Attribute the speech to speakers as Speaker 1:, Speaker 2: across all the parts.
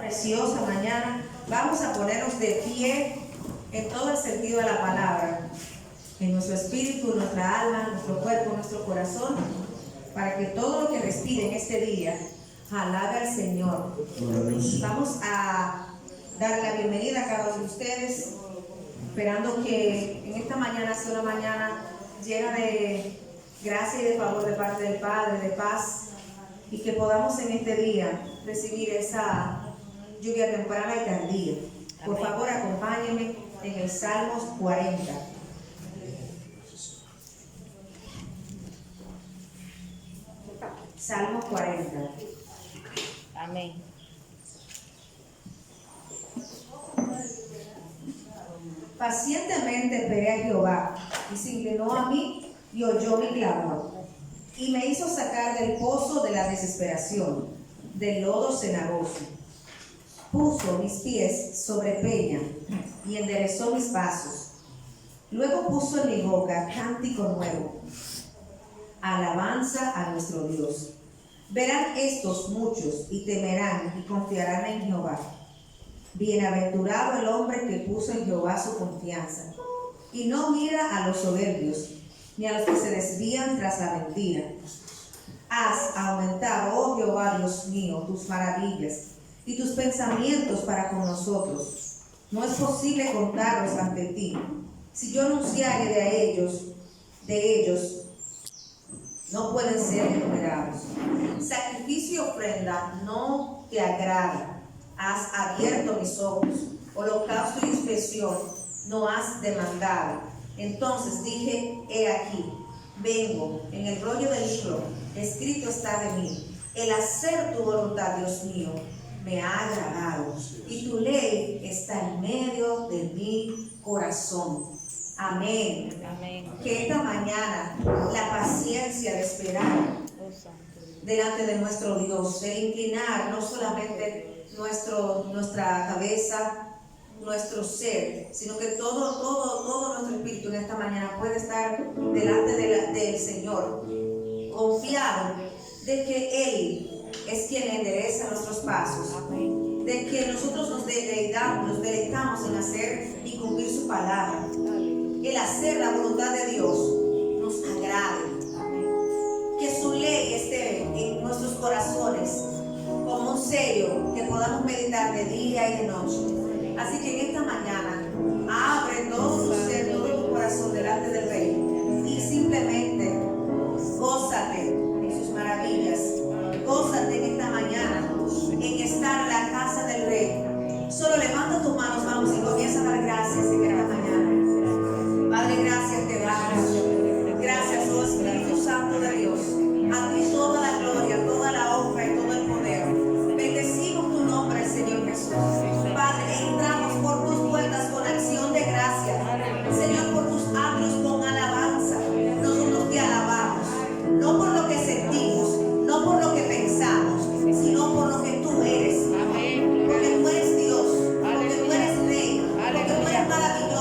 Speaker 1: preciosa mañana. Vamos a ponernos de pie en todo el sentido de la palabra, en nuestro espíritu, nuestra alma, nuestro cuerpo, nuestro corazón, para que todo lo que respire en este día alabe al Señor. Vamos a dar la bienvenida a cada uno de ustedes, esperando que en esta mañana sea una mañana llena de gracia y de favor de parte del Padre, de paz, y que podamos en este día recibir esa lluvia temprana y tardía. Por favor, acompáñenme en el Salmos 40. Salmos 40.
Speaker 2: Amén.
Speaker 1: Pacientemente esperé a Jehová, y se inclinó a mí y oyó mi clamor, y me hizo sacar del pozo de la desesperación, del lodo cenagoso. Puso mis pies sobre peña y enderezó mis pasos. Luego puso en mi boca cántico nuevo, alabanza a nuestro Dios. Verán estos muchos y temerán y confiarán en Jehová. Bienaventurado el hombre que puso en Jehová su confianza y no mira a los soberbios ni a los que se desvían tras la mentira. Has aumentado, oh Jehová Dios mío, tus maravillas y tus pensamientos para con nosotros. No es posible contarlos ante ti. Si yo anunciare de ellos no pueden ser enumerados. Sacrificio y ofrenda no te agrada. Has abierto mis ojos. Holocausto y expiación no has demandado. Entonces dije, he aquí, vengo. En el rollo del libro escrito está de mí. El hacer tu voluntad, Dios mío, me ha agradado, y tu ley está en medio de mi corazón. Amén.
Speaker 2: Amén.
Speaker 1: Que esta mañana la paciencia de esperar delante de nuestro Dios, de inclinar no solamente nuestra cabeza, nuestro ser, sino que todo nuestro espíritu en esta mañana puede estar delante del Señor, confiado de que Él es quien endereza nuestros pasos, de que nosotros nos deleitamos en hacer y cumplir su palabra. El hacer la voluntad de Dios nos agrade, que su ley esté en nuestros corazones como un sello que podamos meditar de día y de noche. Así que en esta mañana abre todo tu ser, todo tu corazón delante del Rey y simplemente gózate en sus maravillas. Gózate en esta mañana en estar en la casa del Rey. Solo levanta tus manos, vamos, y comienza a dar gracias en esta mañana. Padre, gracias te damos. Gracias, oh Espíritu Santo de Dios. A ti toda la gloria, toda la honra y todo el poder. Bendecimos tu nombre, Señor Jesús. Padre, entramos por tus puertas con acción de gracias. Señor, por tus atrios con alabanza. Nosotros te alabamos, no por lo que sentimos, no por lo que pensamos, sino por lo que tú eres. Porque tú eres Dios, porque tú eres Rey, porque tú eres maravilloso.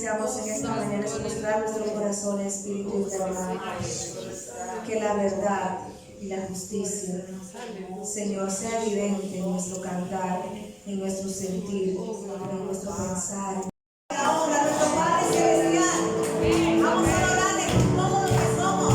Speaker 1: deseamos en esta mañana es mostrar nuestro corazón, Espíritu eterno, que la verdad y la justicia, Señor, sea evidente en nuestro cantar, en nuestro sentir, en nuestro pensar. Ahora, nuestro Padre Celestial, vamos a adorarle con todo lo que somos.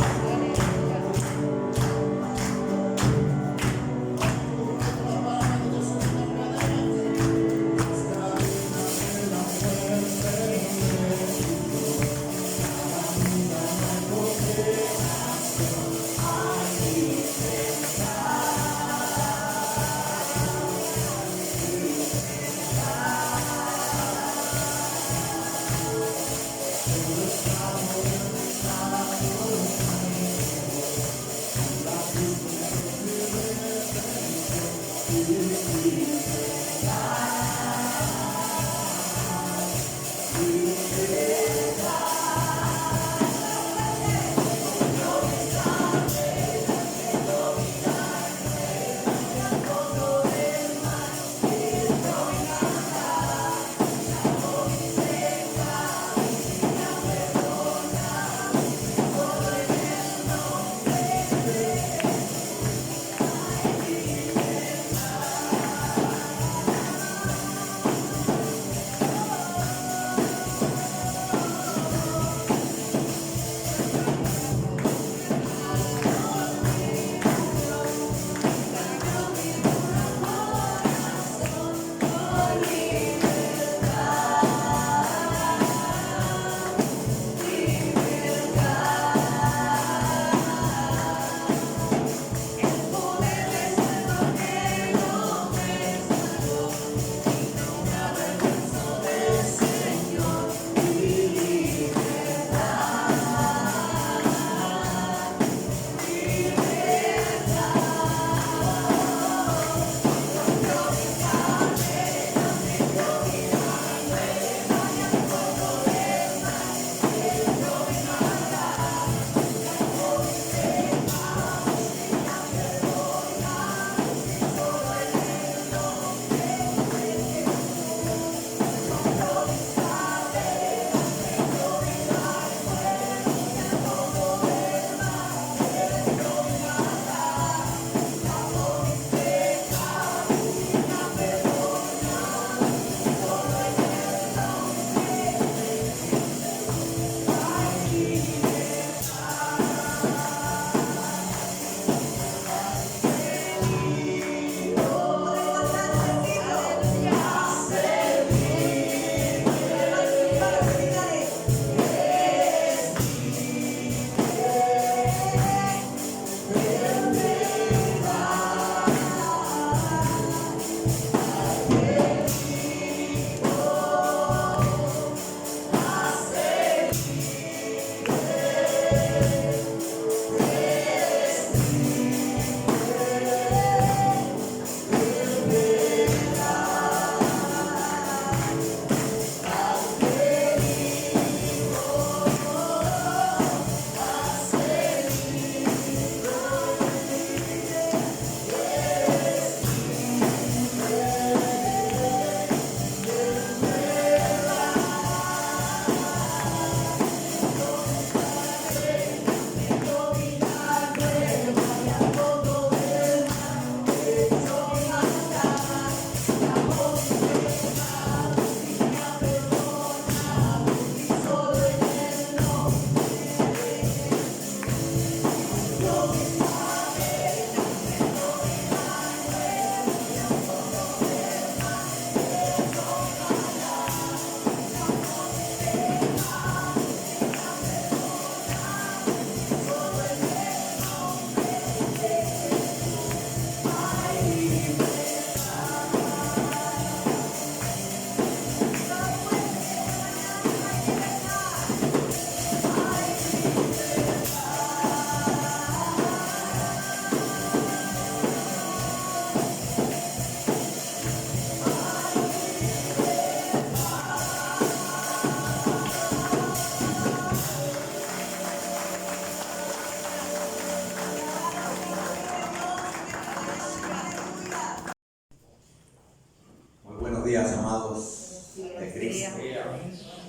Speaker 3: Buenos días, amados. de Cristo.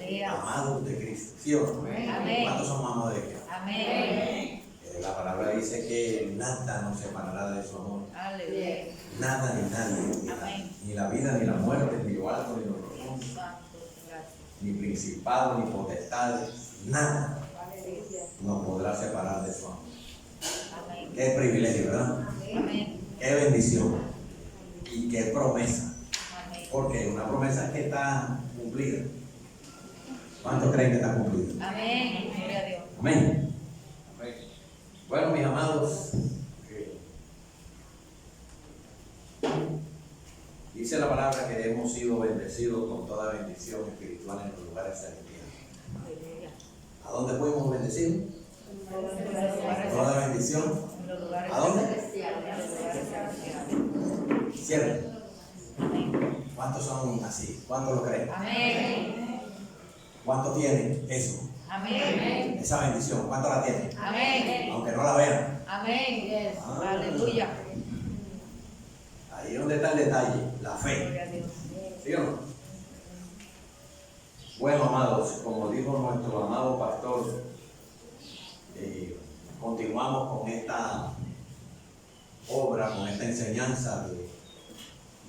Speaker 2: Día.
Speaker 3: Amados de Cristo. ¿Sí o no?
Speaker 2: Amén.
Speaker 3: ¿Cuántos somos amados de Cristo?
Speaker 2: Amén.
Speaker 3: La palabra dice que nada nos separará de su amor.
Speaker 2: Aleluya.
Speaker 3: Nada ni nadie.
Speaker 2: Amén.
Speaker 3: Ni la vida, ni la muerte, ni lo alto, ni lo profundo.
Speaker 2: Santo, gracias.
Speaker 3: Ni principado, ni potestades. Nada nos podrá separar de su amor.
Speaker 2: Amén.
Speaker 3: Qué privilegio, ¿verdad?
Speaker 2: Amén.
Speaker 3: Qué bendición. Y qué promesa.
Speaker 2: Amén.
Speaker 3: Porque una promesa que está cumplida. ¿Cuántos creen que está cumplida?
Speaker 2: Amén. Gloria a Dios.
Speaker 3: Amén. Bueno, mis amados, dice la palabra que hemos sido bendecidos con toda bendición espiritual en los lugares celestiales.
Speaker 2: Aleluya.
Speaker 3: ¿A dónde fuimos bendecidos? Toda bendición.
Speaker 2: En los lugares
Speaker 3: ¿A dónde?
Speaker 2: celestiales.
Speaker 3: Cierren.
Speaker 2: Amén.
Speaker 3: ¿Cuántos son así? ¿Cuántos lo creen?
Speaker 2: Amén.
Speaker 3: ¿Cuántos tienen eso?
Speaker 2: Amén.
Speaker 3: Esa bendición. ¿Cuántos la tienen?
Speaker 2: Amén.
Speaker 3: Aunque no la vean.
Speaker 2: Amén. Yes.
Speaker 3: Ah.
Speaker 2: Aleluya.
Speaker 3: Ahí es donde está el detalle, la fe.
Speaker 2: Gloria a Dios.
Speaker 3: ¿Sí o no? Bueno, amados, como dijo nuestro amado pastor, continuamos con esta obra, con esta enseñanza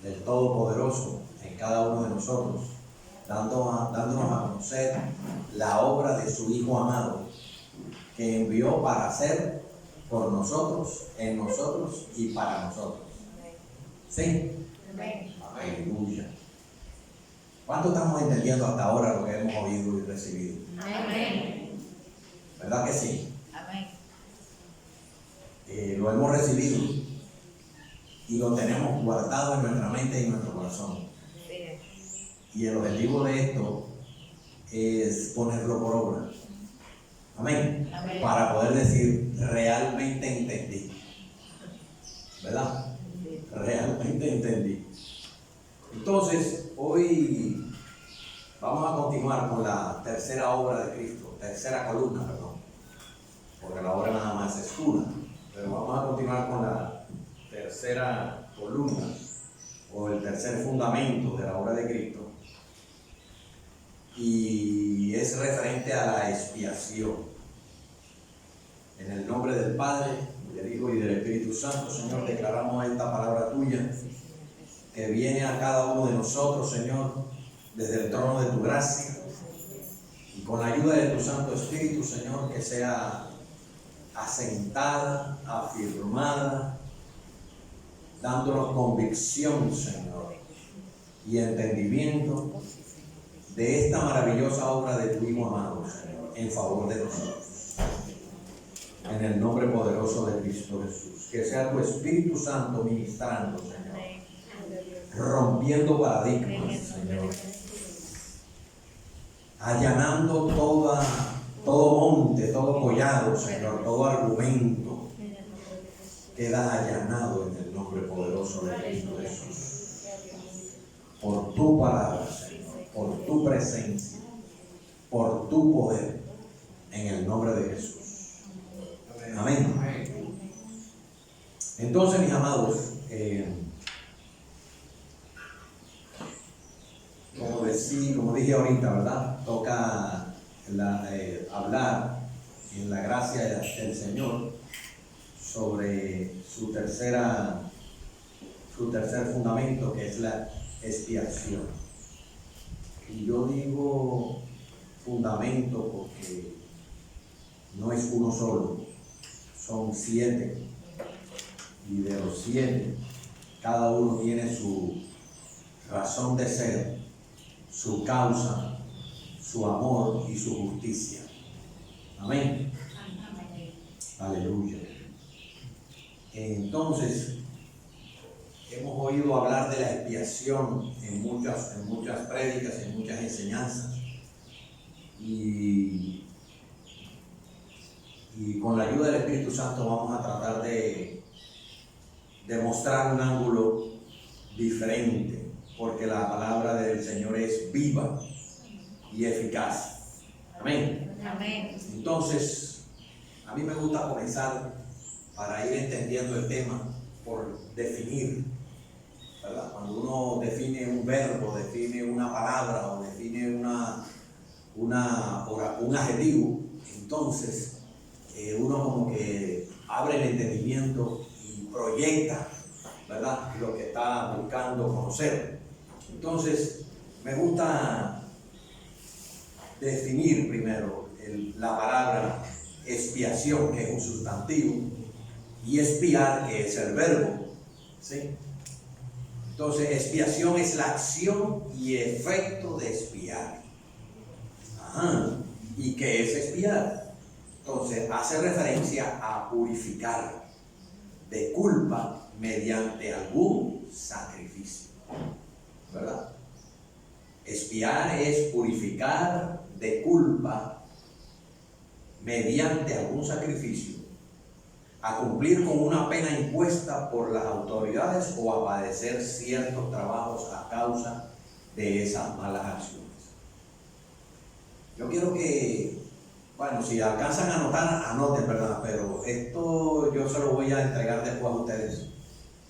Speaker 3: del Todopoderoso en cada uno de nosotros, dándonos a conocer la obra de su Hijo amado, que envió para hacer por nosotros, en nosotros y para nosotros. ¿Sí?
Speaker 2: Amén.
Speaker 3: Aleluya. ¿Cuánto estamos entendiendo hasta ahora lo que hemos oído y recibido?
Speaker 2: Amén.
Speaker 3: ¿Verdad que sí?
Speaker 2: Amén.
Speaker 3: Lo hemos recibido y lo tenemos guardado en nuestra mente y en nuestro corazón.
Speaker 2: Sí.
Speaker 3: Y el objetivo de esto es ponerlo por obra. Amén.
Speaker 2: Amén.
Speaker 3: Para poder decir, realmente entendí. ¿Verdad? Realmente entendí. Entonces, hoy vamos a continuar con la tercera obra de Cristo, tercera columna, perdón, porque la obra nada más es una, pero vamos a continuar con la tercera columna o el tercer fundamento de la obra de Cristo, y es referente a la expiación. En el nombre del Padre, del Hijo y del Espíritu Santo, Señor, declaramos esta palabra tuya que viene a cada uno de nosotros, Señor, desde el trono de tu gracia, y con la ayuda de tu Santo Espíritu, Señor, que sea asentada, afirmada, dándonos convicción, Señor, y entendimiento de esta maravillosa obra de tu Hijo amado, Señor, en favor de nosotros. En el nombre poderoso de Cristo Jesús, que sea tu Espíritu Santo ministrando, Señor, rompiendo paradigmas, Señor, allanando todo monte, todo collado, Señor, todo argumento queda allanado en el nombre poderoso de Cristo Jesús, por tu palabra, Señor, por tu presencia, por tu poder, en el nombre de Jesús. Amén. Entonces, mis amados, como dije ahorita, ¿verdad? Toca hablar en la gracia del Señor sobre su tercer fundamento, que es la expiación. Y yo digo fundamento porque no es uno solo, son 7. Y de los 7, cada uno tiene su razón de ser, su causa, su amor y su justicia. Amén. Aleluya. Entonces, hemos oído hablar de la expiación en muchas prédicas, en muchas enseñanzas. Y con la ayuda del Espíritu Santo vamos a tratar de mostrar un ángulo diferente, porque la palabra del Señor es viva y eficaz. Amén.
Speaker 2: Amén.
Speaker 3: Entonces, a mí me gusta comenzar, para ir entendiendo el tema, por definir ¿verdad? Cuando uno define un verbo, define una palabra o define un adjetivo, entonces uno como que abre el entendimiento y proyecta, ¿verdad?, lo que está buscando conocer. Entonces, me gusta definir primero la palabra expiación, que es un sustantivo, y expiar, que es el verbo, ¿sí? Entonces, expiación es la acción y efecto de expiar. Ajá. ¿Y qué es expiar? Entonces, hace referencia a purificar de culpa mediante algún sacrificio, ¿verdad? Expiar es purificar de culpa mediante algún sacrificio, a cumplir con una pena impuesta por las autoridades o a padecer ciertos trabajos a causa de esas malas acciones. Yo quiero que, bueno, si alcanzan a anotar, anoten, ¿verdad? Pero esto yo se lo voy a entregar después a ustedes,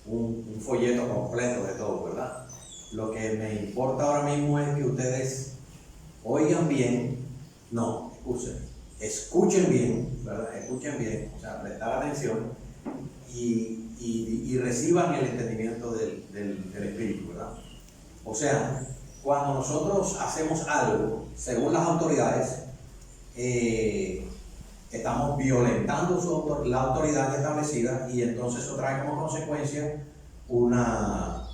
Speaker 3: un folleto completo de todo, ¿verdad? Lo que me importa ahora mismo es que ustedes oigan bien, escuchen bien, ¿verdad? Escuchen bien, o sea, prestar atención y reciban el entendimiento del Espíritu, ¿verdad? O sea, cuando nosotros hacemos algo, según las autoridades, estamos violentando la autoridad establecida, y entonces eso trae como consecuencia una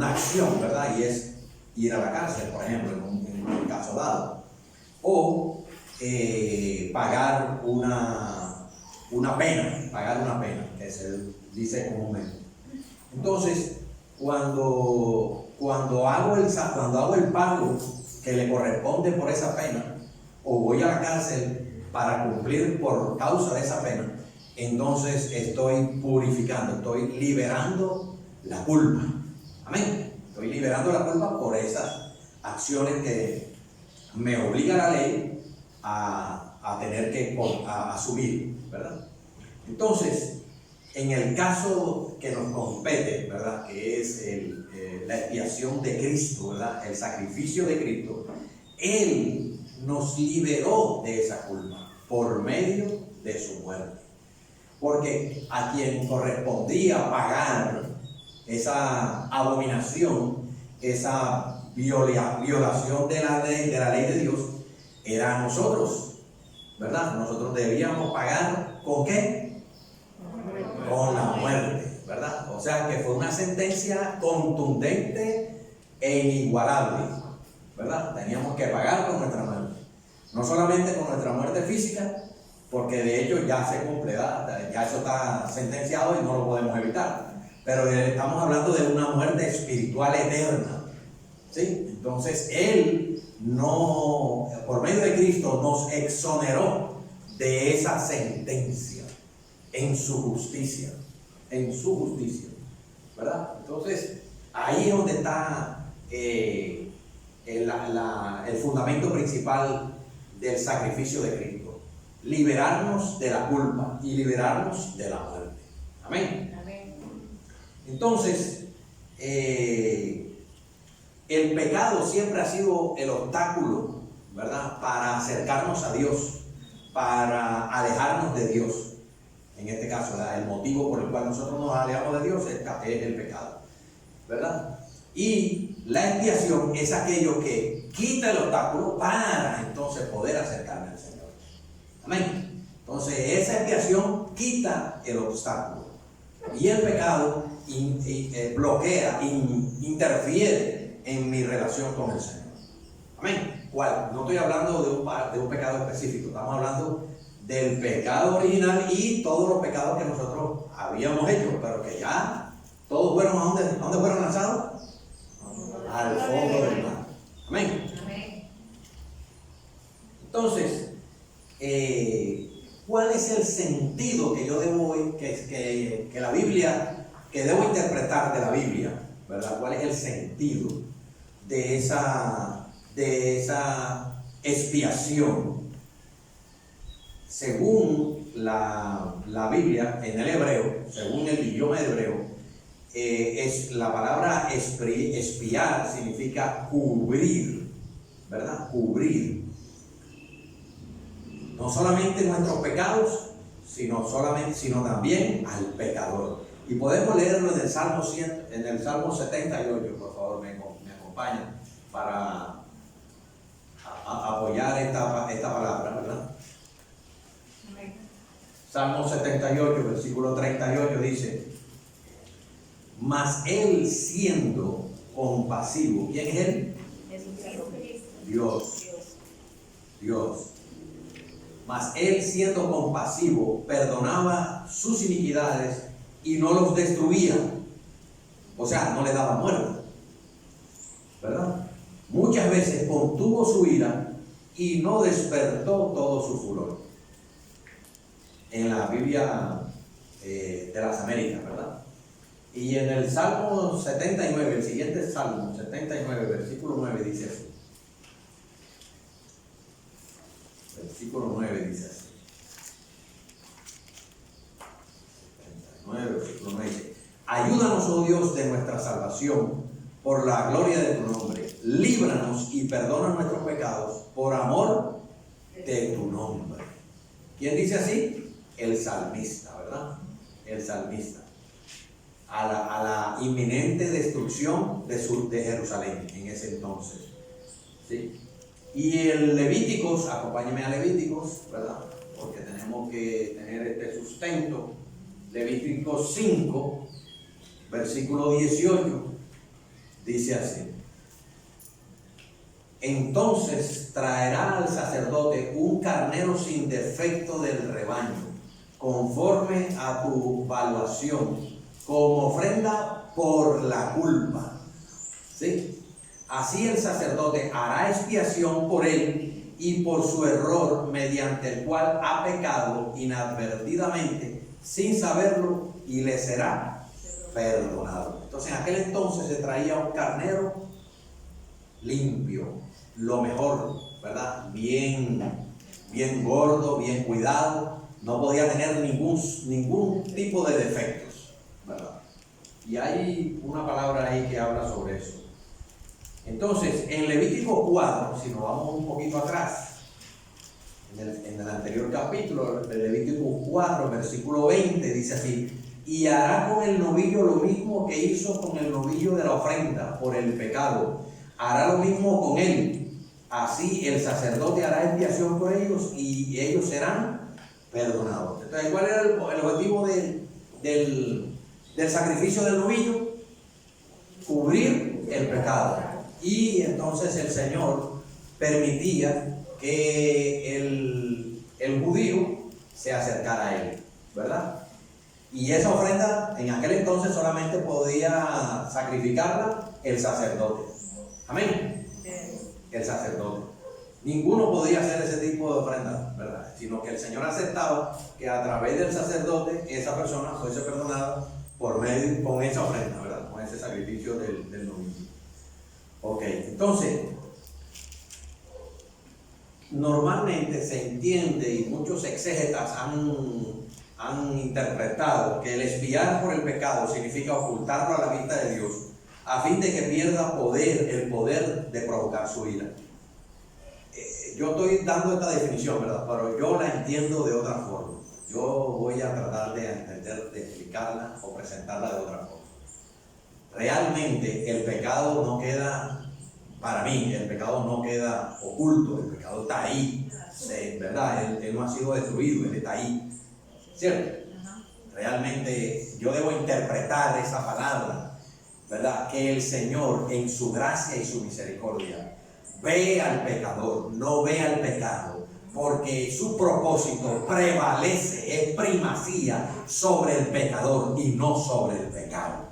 Speaker 3: acción, ¿verdad? Y es ir a la cárcel, por ejemplo, en un caso dado. O pagar una pena, que se dice comúnmente. Entonces, cuando hago el pago que le corresponde por esa pena, o voy a la cárcel para cumplir por causa de esa pena, entonces estoy purificando, estoy liberando la culpa. Amén. Estoy liberando la culpa por esas acciones que me obliga la ley a tener que asumir, ¿verdad? Entonces, en el caso que nos compete, ¿verdad?, que es la expiación de Cristo, ¿verdad?, el sacrificio de Cristo, Él nos liberó de esa culpa por medio de su muerte. Porque a quien correspondía pagar esa abominación, esa violación de la ley de Dios, era a nosotros, ¿verdad? Nosotros debíamos pagar ¿con qué? Con la muerte, ¿verdad? O sea que fue una sentencia contundente e inigualable, ¿verdad? Teníamos que pagar con nuestra muerte. No solamente con nuestra muerte física, porque de hecho ya se cumple, ¿verdad? Ya eso está sentenciado y no lo podemos evitar. Pero estamos hablando de una muerte espiritual eterna, ¿sí? Entonces Él por medio de Cristo nos exoneró de esa sentencia en su justicia, ¿verdad? Entonces ahí es donde está el fundamento principal del sacrificio de Cristo: liberarnos de la culpa y liberarnos de la muerte. Amén. Entonces, el pecado siempre ha sido el obstáculo, ¿verdad?, para acercarnos a Dios, para alejarnos de Dios. En este caso, ¿verdad?, el motivo por el cual nosotros nos alejamos de Dios es el pecado, ¿verdad? Y la expiación es aquello que quita el obstáculo para entonces poder acercarme al Señor. Amén. Entonces, esa expiación quita el obstáculo. Y el pecado bloquea, interfiere en mi relación con el Señor. Amén. ¿Cuál? No estoy hablando de un pecado específico, estamos hablando del pecado original y todos los pecados que nosotros habíamos hecho, pero que ya todos fueron ¿a dónde fueron lanzados? Al fondo del mar. Amén. Entonces, ¿cuál es el sentido que yo debo, que la Biblia, que debo interpretar de la Biblia, ¿verdad? ¿Cuál es el sentido de esa expiación? Según la Biblia, en el hebreo, según el idioma hebreo, es la palabra espiar significa cubrir, ¿verdad? Cubrir. No solamente nuestros pecados, sino también al pecador. Y podemos leerlo en el Salmo 78, por favor, me acompañan para apoyar esta palabra, ¿verdad? Salmo 78, versículo 38 dice: mas él siendo compasivo, ¿quién es él? Dios. Mas él siendo compasivo perdonaba sus iniquidades y no los destruía. O sea, no le daba muerte, ¿verdad? Muchas veces contuvo su ira y no despertó todo su furor. En la Biblia de las Américas, ¿verdad? Y en el Salmo 79, el siguiente Salmo 79, versículo 9 dice así. Versículo 9 dice así. 79, versículo 9 dice: ayúdanos, oh Dios de nuestra salvación, por la gloria de tu nombre. Líbranos y perdona nuestros pecados por amor de tu nombre. ¿Quién dice así? El salmista, ¿verdad? El salmista. A la inminente destrucción de Jerusalén en ese entonces. ¿Sí? Y el Levíticos, acompáñeme a Levíticos, ¿verdad? Porque tenemos que tener este sustento. Levíticos 5, versículo 18, dice así: entonces traerá al sacerdote un carnero sin defecto del rebaño, conforme a tu valuación, como ofrenda por la culpa. ¿Sí? Así el sacerdote hará expiación por él y por su error, mediante el cual ha pecado inadvertidamente, sin saberlo, y le será perdonado. Entonces, en aquel entonces se traía un carnero limpio, lo mejor, ¿verdad? Bien gordo, bien cuidado, no podía tener ningún tipo de defectos, ¿verdad? Y hay una palabra ahí que habla sobre eso. Entonces, en Levítico 4, si nos vamos un poquito atrás, en el anterior capítulo, de Levítico 4, versículo 20, dice así: y hará con el novillo lo mismo que hizo con el novillo de la ofrenda por el pecado, hará lo mismo con él. Así el sacerdote hará expiación por ellos y ellos serán perdonados. Entonces, ¿cuál era el objetivo del sacrificio del novillo? Cubrir el pecado. Y entonces el Señor permitía que el judío se acercara a él, ¿verdad? Y esa ofrenda en aquel entonces solamente podía sacrificarla el sacerdote. Amén. El sacerdote. Ninguno podía hacer ese tipo de ofrenda, ¿verdad? Sino que el Señor aceptaba que a través del sacerdote esa persona fuese perdonada con esa ofrenda, ¿verdad? Con ese sacrificio del novillo. Ok, entonces, normalmente se entiende, y muchos exégetas han interpretado, que el expiar por el pecado significa ocultarlo a la vista de Dios, a fin de que pierda el poder de provocar su ira. Yo estoy dando esta definición, ¿verdad? Pero yo la entiendo de otra forma. Yo voy a tratar de explicarla o presentarla de otra forma. Realmente el pecado no queda, para mí, el pecado no queda oculto, el pecado está ahí, ¿verdad? Él no ha sido destruido, él está ahí, ¿cierto? Realmente yo debo interpretar esa palabra, ¿verdad? Que el Señor en su gracia y su misericordia ve al pecador, no ve al pecado, porque su propósito prevalece, es primacía sobre el pecador y no sobre el pecado.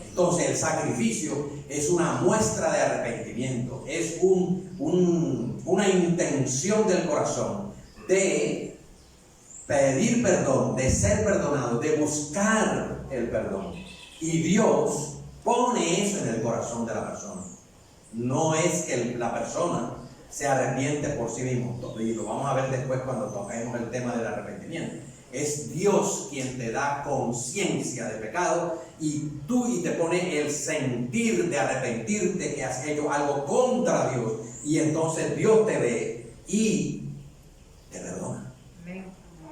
Speaker 3: Entonces el sacrificio es una muestra de arrepentimiento, es una intención del corazón de pedir perdón, de ser perdonado, de buscar el perdón. Y Dios pone eso en el corazón de la persona. No es que la persona se arrepiente por sí mismo, y lo vamos a ver después cuando toquemos el tema del arrepentimiento. Es Dios quien te da conciencia de pecado y te pone el sentir de arrepentirte que has hecho algo contra Dios. Y entonces Dios te ve y te perdona.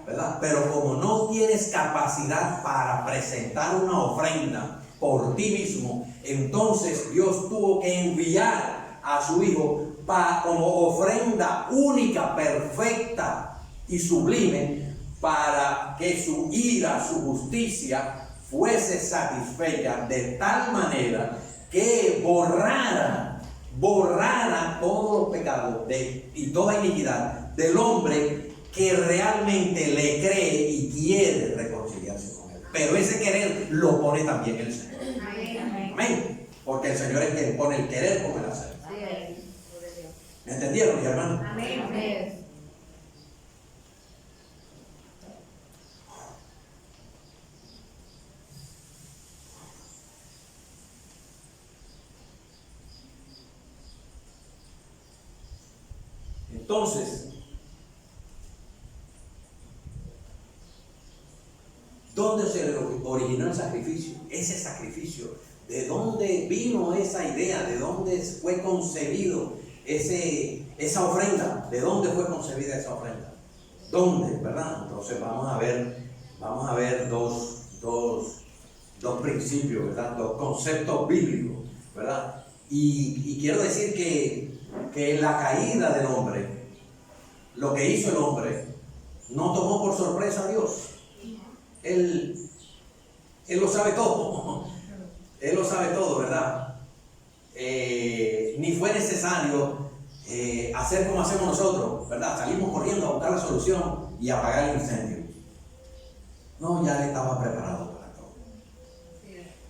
Speaker 3: ¿Verdad? Pero como no tienes capacidad para presentar una ofrenda por ti mismo, entonces Dios tuvo que enviar a su Hijo como ofrenda única, perfecta y sublime, para que su ira, su justicia fuese satisfecha de tal manera que borrara todos los pecados y toda iniquidad del hombre que realmente le cree y quiere reconciliarse con él. Pero ese querer lo pone también el Señor. Amén. Porque el Señor es quien pone el querer como el hacer. ¿Me entendieron, mis hermanos?
Speaker 2: Amén.
Speaker 3: Entonces, ¿dónde se originó el sacrificio? Ese sacrificio, ¿de dónde vino esa idea? ¿De dónde fue concebido esa ofrenda? ¿De dónde fue concebida esa ofrenda? ¿Dónde? ¿Verdad? Entonces vamos a ver dos principios, ¿verdad? Dos conceptos bíblicos, ¿verdad? Y quiero decir que la caída del hombre, lo que hizo el hombre, no tomó por sorpresa a Dios. Él lo sabe todo. Él lo sabe todo, ¿verdad? Ni fue necesario hacer como hacemos nosotros, ¿verdad? Salimos corriendo a buscar la solución y apagar el incendio. No, ya él estaba preparado para todo.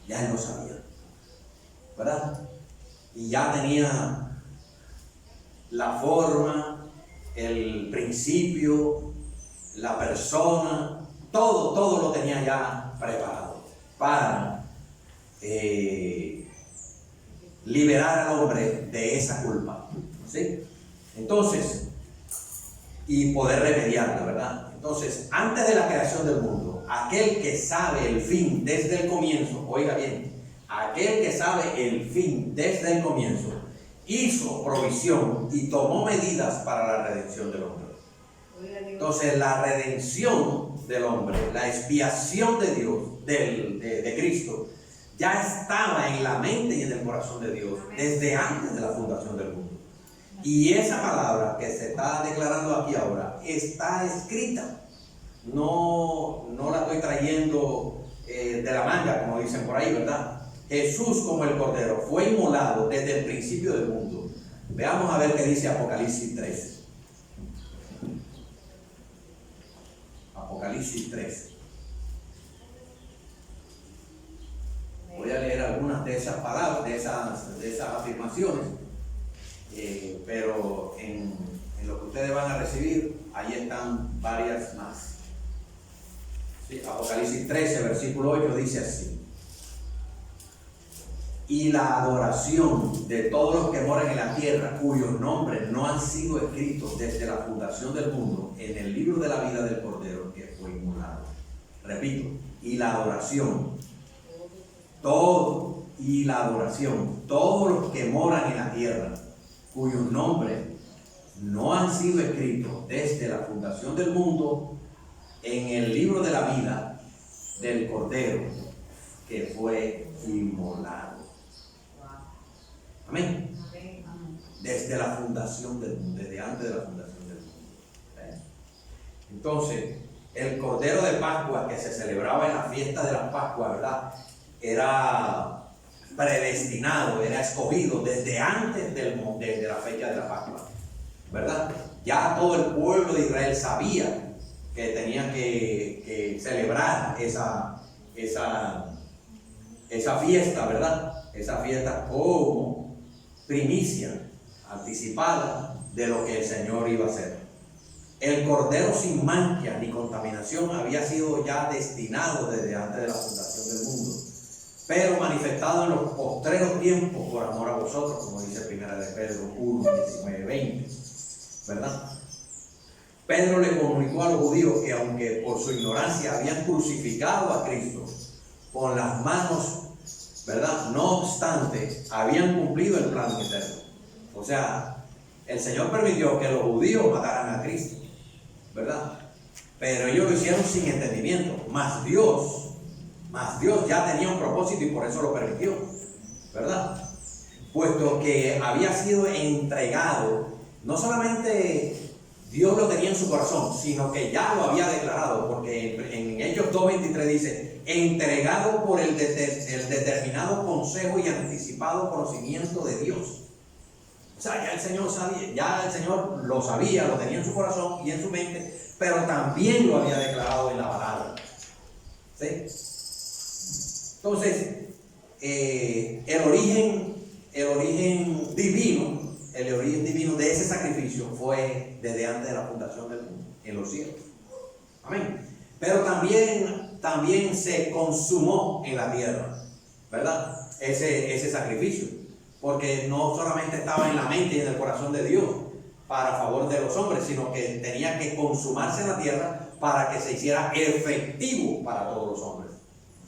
Speaker 3: Ya él lo sabía, ¿verdad? Y ya tenía la forma, el principio, la persona, todo lo tenía ya preparado para liberar al hombre de esa culpa, ¿sí? Entonces, y poder remediarla, ¿verdad? Entonces, antes de la creación del mundo, aquel que sabe el fin desde el comienzo, oiga bien, aquel que sabe el fin desde el comienzo, hizo provisión y tomó medidas para la redención del hombre. Entonces, la redención del hombre, la expiación de Dios, de Cristo, ya estaba en la mente y en el corazón de Dios desde antes de la fundación del mundo. Y esa palabra que se está declarando aquí ahora está escrita. No la estoy trayendo de la manga, como dicen por ahí, ¿verdad? Jesús, como el Cordero, fue inmolado desde el principio del mundo. Veamos a ver qué dice Apocalipsis 3. Apocalipsis 3. Voy a leer algunas de esas palabras, de esas afirmaciones, pero en lo que ustedes van a recibir, ahí están varias más. Sí, Apocalipsis 13, versículo 8 dice así: y la adoración de todos los que moran en la tierra, cuyos nombres no han sido escritos desde la fundación del mundo en el libro de la vida del Cordero que fue inmolado. Repito, y la adoración, todos los que moran en la tierra, cuyos nombres no han sido escritos desde la fundación del mundo en el libro de la vida del Cordero que fue inmolado. Amén. Desde la fundación del mundo, desde antes de la fundación del mundo. Entonces, el Cordero de Pascua que se celebraba en la fiesta de la Pascua, ¿verdad? Era predestinado, era escogido desde antes de la fecha de la Pascua, ¿verdad? Ya todo el pueblo de Israel sabía que tenía que celebrar esa fiesta, ¿verdad? Esa fiesta como primicia anticipada de lo que el Señor iba a hacer. El Cordero sin mancha ni contaminación había sido ya destinado desde antes de la fundación del mundo, pero manifestado en los postreros tiempos por amor a vosotros, como dice 1 de Pedro 1, 19, 20, ¿verdad? Pedro le comunicó a los judíos que aunque por su ignorancia habían crucificado a Cristo con las manos, ¿verdad? No obstante, habían cumplido el plan eterno. O sea, el Señor permitió que los judíos mataran a Cristo, ¿verdad? Pero ellos lo hicieron sin entendimiento. Más Dios ya tenía un propósito y por eso lo permitió, ¿verdad? Puesto que había sido entregado, no solamente Dios lo tenía en su corazón, sino que ya lo había declarado, porque en Hechos 2:23 dice, entregado por el determinado consejo y anticipado conocimiento de Dios. O sea, ya el Señor sabía, ya el Señor lo sabía, lo tenía en su corazón y en su mente, pero también lo había declarado en la palabra. ¿Sí? Entonces, el origen divino de ese sacrificio fue desde antes de la fundación del mundo, en los cielos. Amén. Pero también se consumó en la tierra, ¿verdad? Ese sacrificio, porque no solamente estaba en la mente y en el corazón de Dios para favor de los hombres, sino que tenía que consumarse en la tierra para que se hiciera efectivo para todos los hombres.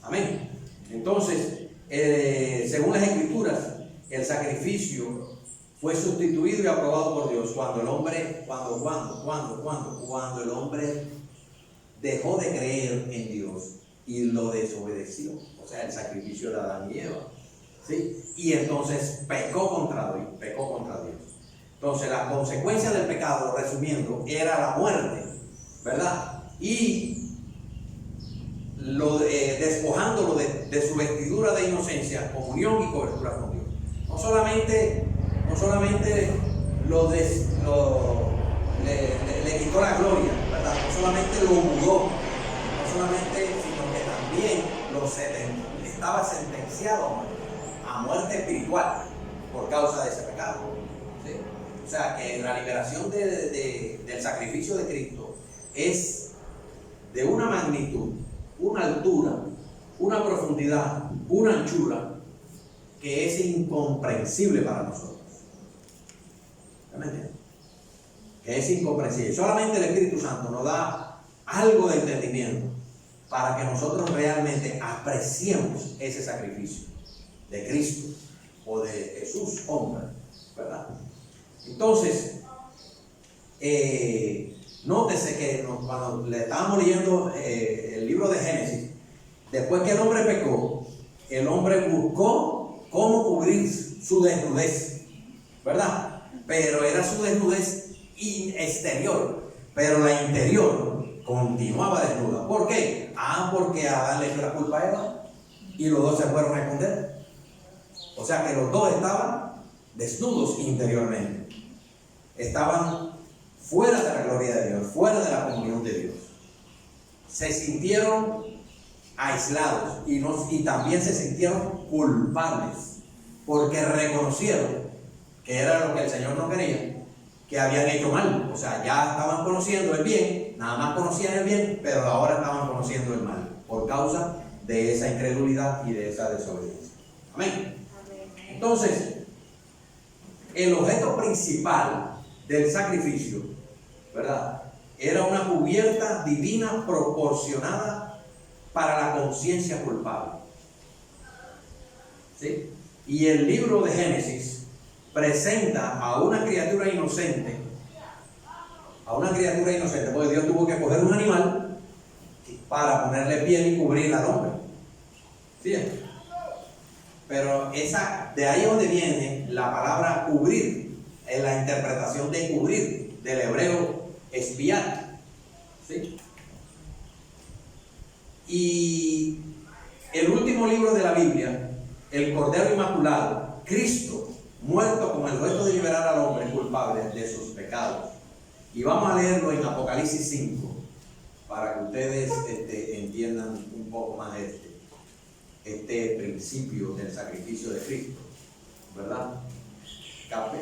Speaker 3: Amén. Entonces, según las Escrituras, el sacrificio fue sustituido y aprobado por Dios cuando el hombre dejó de creer en Dios y lo desobedeció. O sea, el sacrificio de Adán y Eva, ¿sí? Y entonces pecó contra Dios. Entonces, la consecuencia del pecado, resumiendo, era la muerte, ¿verdad? Y despojándolo de su vestidura de inocencia, comunión y cobertura con Dios. No solamente le quitó la gloria, ¿verdad? No solamente lo mudó, sino que también estaba sentenciado a muerte espiritual por causa de ese pecado, ¿sí? O sea que la liberación del sacrificio de Cristo es de una magnitud, una altura, una profundidad, una anchura que es incomprensible para nosotros. ¿Me entiendes? Que es incomprensible. Solamente el Espíritu Santo nos da algo de entendimiento para que nosotros realmente apreciemos ese sacrificio de Cristo o de Jesús, hombre, ¿verdad? Entonces, nótese que cuando le estábamos leyendo el libro de Génesis, después que el hombre pecó, el hombre buscó cómo cubrir su desnudez, ¿verdad? Pero era su desnudez exterior, pero la interior continuaba desnuda. ¿Por qué? Porque Adán le echó la culpa a Eva y los dos se fueron a esconder. O sea que los dos estaban desnudos interiormente, estaban fuera de la gloria de Dios, fuera de la comunión de Dios. Se sintieron aislados y también se sintieron culpables porque reconocieron que era lo que el Señor no quería, que habían hecho mal. O sea, ya estaban conociendo el bien, nada más conocían el bien, pero ahora estaban conociendo el mal por causa de esa incredulidad y de esa desobediencia. Amén. Entonces, el objeto principal del sacrificio, ¿verdad?, era una cubierta divina proporcionada para la conciencia culpable. ¿Sí? Y el libro de Génesis presenta a una criatura inocente, porque Dios tuvo que coger un animal para ponerle piel y cubrir al hombre. ¿Sí? Pero de ahí es donde viene la palabra cubrir, en la interpretación de cubrir, del hebreo espiar. ¿Sí? Y el último libro de la Biblia, el Cordero Inmaculado, Cristo, muerto con el reto de liberar al hombre culpable de sus pecados. Y vamos a leerlo en Apocalipsis 5, para que ustedes entiendan un poco más este principio del sacrificio de Cristo, ¿verdad?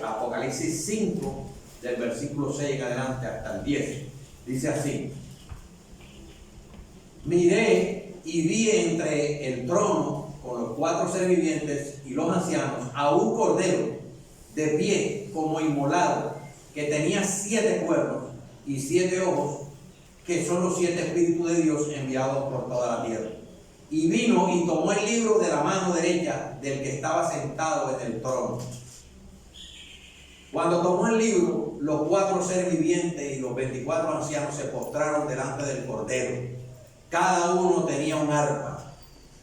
Speaker 3: Apocalipsis 5, del versículo 6 en adelante hasta el 10, dice así: miré y vi entre el trono con los 4 seres vivientes y los ancianos a un cordero de pie como inmolado, que tenía 7 cuernos y 7 ojos, que son los 7 espíritus de Dios enviados por toda la tierra. Y vino y tomó el libro de la mano derecha del que estaba sentado en el trono. Cuando tomó el libro, los 4 seres vivientes y los 24 ancianos se postraron delante del Cordero. Cada uno tenía un arpa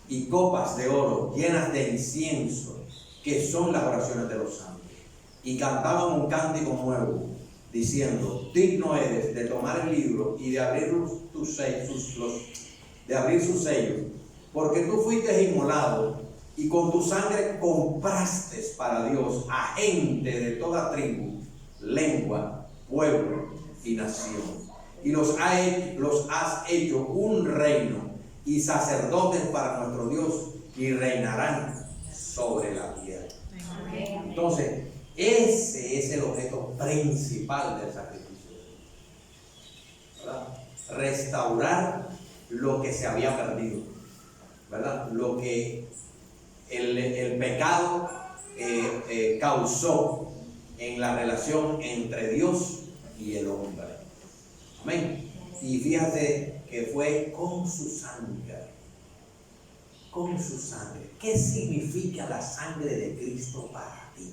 Speaker 3: y copas de oro llenas de incienso, que son las oraciones de los santos. Y cantaban un cántico nuevo, diciendo: digno eres de tomar el libro y de abrir sus sellos, porque tú fuiste inmolado y con tu sangre compraste para Dios a gente de toda tribu, lengua, pueblo y nación. Y los has hecho un reino y sacerdotes para nuestro Dios, y reinarán sobre la tierra. Entonces, ese es el objeto principal del sacrificio, ¿verdad? Restaurar lo que se había perdido, ¿verdad? Lo que el pecado causó en la relación entre Dios y el hombre. Amén. Y fíjate que fue con su sangre. Con su sangre. ¿Qué significa la sangre de Cristo para ti?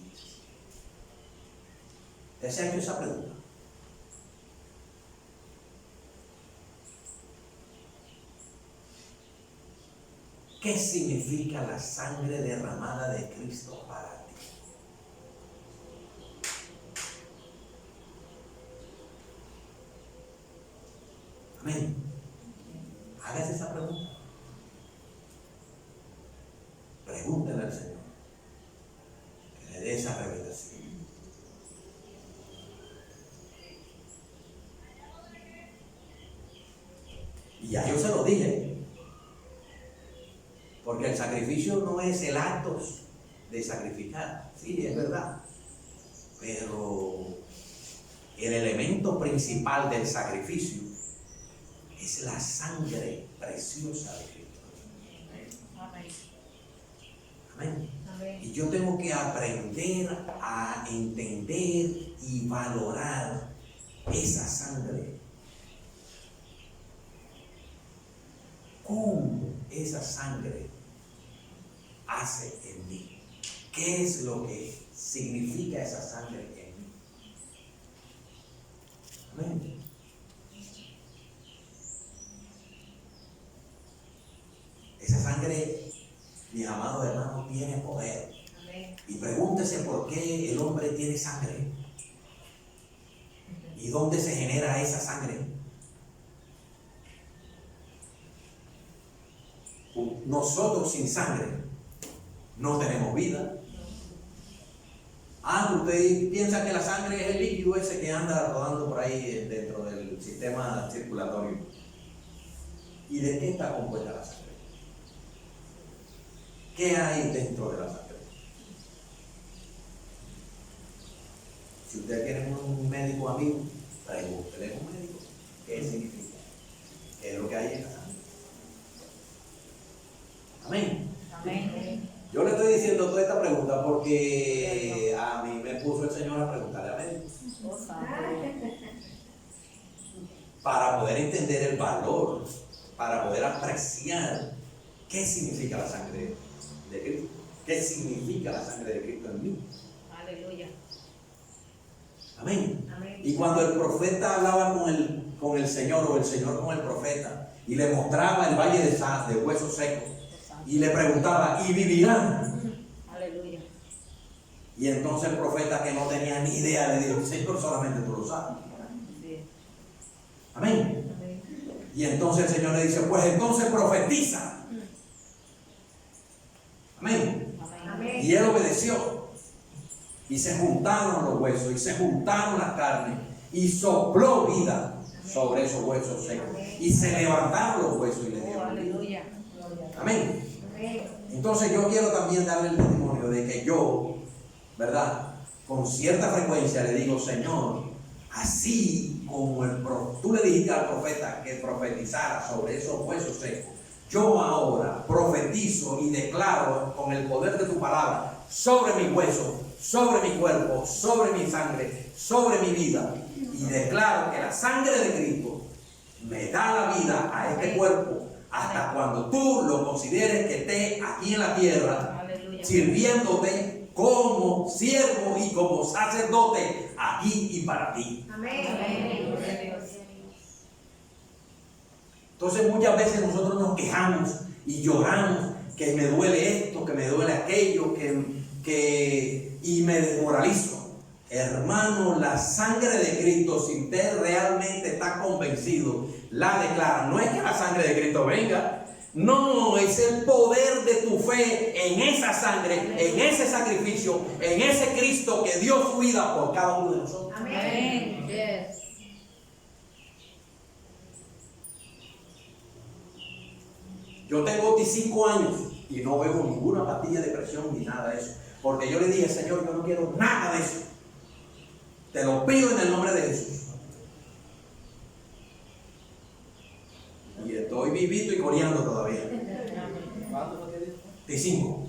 Speaker 3: ¿Te has hecho esa pregunta? ¿Qué significa la sangre derramada de Cristo para ti? Amén. Hágase esa pregunta. Pregúntale al Señor que le dé esa revelación. Y ya yo se lo dije, porque el sacrificio no es el acto de sacrificar, sí, es verdad, pero el elemento principal del sacrificio es la sangre preciosa de Cristo. Amén. Amén. Y yo tengo que aprender a entender y valorar esa sangre. ¿Cómo esa sangre hace en mí? ¿Qué es lo que significa esa sangre en mí? Amén. Esa sangre, mis amados hermanos, tiene poder. Amén. Y pregúntese por qué el hombre tiene sangre. ¿Y dónde se genera esa sangre? Nosotros sin sangre no tenemos vida. Usted piensa que la sangre es el líquido ese que anda rodando por ahí dentro del sistema circulatorio. ¿Y de qué está compuesta la sangre? ¿Qué hay dentro de la sangre? Si usted tiene un médico amigo, pregúntele a un médico qué significa, qué es lo que hay en la sangre. Amén. Amén. Yo le estoy diciendo toda esta pregunta porque a mí me puso el Señor a preguntarle a médicos para poder entender el valor, para poder apreciar qué significa la sangre de Cristo, qué significa la sangre de Cristo en mí.
Speaker 2: Aleluya.
Speaker 3: Amén. Amén. Y cuando el profeta hablaba con el Señor, o el Señor con el profeta, y le mostraba el valle de huesos secos, y le preguntaba: ¿y vivirán?
Speaker 2: Aleluya.
Speaker 3: Y entonces el profeta, que no tenía ni idea, le dijo: Señor, solamente tú lo sabes. Sí. Amén. Amén. Y entonces el Señor le dice: pues entonces profetiza. Amén. Amén. Y él obedeció. Y se juntaron los huesos, y se juntaron las carnes, y sopló vida sobre esos huesos secos. Y se levantaron los huesos y le dieron vida. Amén. Entonces yo quiero también darle el testimonio de que yo, ¿verdad?, con cierta frecuencia le digo: Señor, así como tú le dijiste al profeta que profetizara sobre esos huesos secos, yo ahora profetizo y declaro con el poder de tu palabra sobre mi hueso, sobre mi cuerpo, sobre mi sangre, sobre mi vida. Y declaro que la sangre de Cristo me da la vida a este cuerpo hasta cuando tú lo consideres que esté aquí en la tierra, sirviéndote como siervo y como sacerdote aquí y para ti.
Speaker 2: Amén.
Speaker 3: Entonces muchas veces nosotros nos quejamos y lloramos que me duele esto, que me duele aquello, y me desmoralizo. Hermano, la sangre de Cristo, si usted realmente está convencido, la declara. No es que la sangre de Cristo venga, no, es el poder de tu fe en esa sangre, en ese sacrificio, en ese Cristo que dio su vida por cada uno de nosotros.
Speaker 2: Amén. Yes.
Speaker 3: Yo tengo 25 años y no bebo ninguna pastilla de presión ni nada de eso, porque yo le dije, Señor, yo no quiero nada de eso. Te lo pido en el nombre de Jesús. Y estoy vivito y coreando todavía. ¿Cuánto fue que dijo? 25.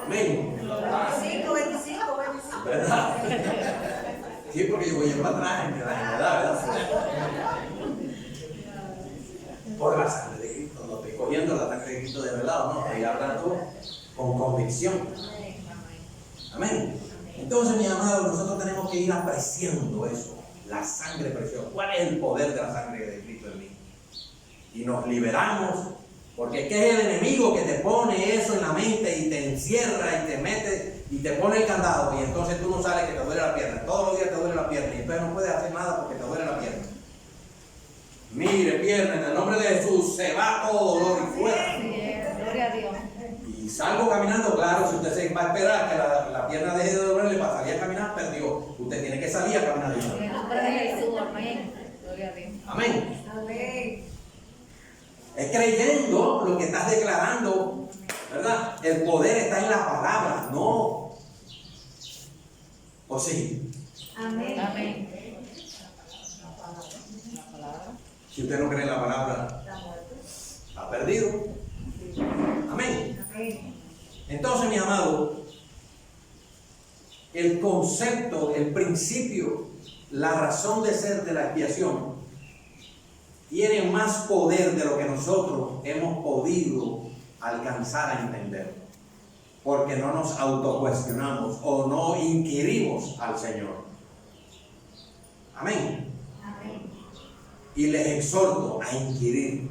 Speaker 3: Amén.
Speaker 1: 25.
Speaker 3: ¿Verdad? Sí, porque yo voy a ir para atrás en la edad, ¿verdad? Por la sangre de Cristo, no estoy cogiendo la sangre de Cristo de verdad, no, estoy hablando con convicción. Amén. Entonces, mi amado, nosotros tenemos que ir apreciando eso, la sangre preciosa. ¿Cuál es el poder de la sangre de Cristo en mí? Y nos liberamos, porque es que es el enemigo que te pone eso en la mente y te encierra y te mete y te pone el candado, y entonces tú no sales que te duele la pierna. Todos los días te duele la pierna y entonces no puedes hacer nada porque te duele la pierna. Mire, pierna, en el nombre de Jesús se va todo dolor y fuera.
Speaker 2: Gloria a Dios.
Speaker 3: Y salgo caminando, claro, si usted se va a esperar que la pierna deje de dolerle para salir a caminar, perdió. Usted tiene que salir a caminar.
Speaker 2: En el nombre de Jesús. Amén. Gloria a Dios.
Speaker 3: Amén.
Speaker 1: Amén.
Speaker 3: Es creyendo lo que estás declarando, ¿verdad? El poder está en la palabra, no. ¿O sí?
Speaker 1: Amén.
Speaker 2: Amén.
Speaker 3: Si usted no cree en la palabra, está perdido. Amén.
Speaker 1: Amén.
Speaker 3: Entonces, mi amado, el concepto, el principio, la razón de ser de la expiación tiene más poder de lo que nosotros hemos podido alcanzar a entender, porque no nos autocuestionamos o no inquirimos al Señor. Amén. Y les exhorto a inquirir.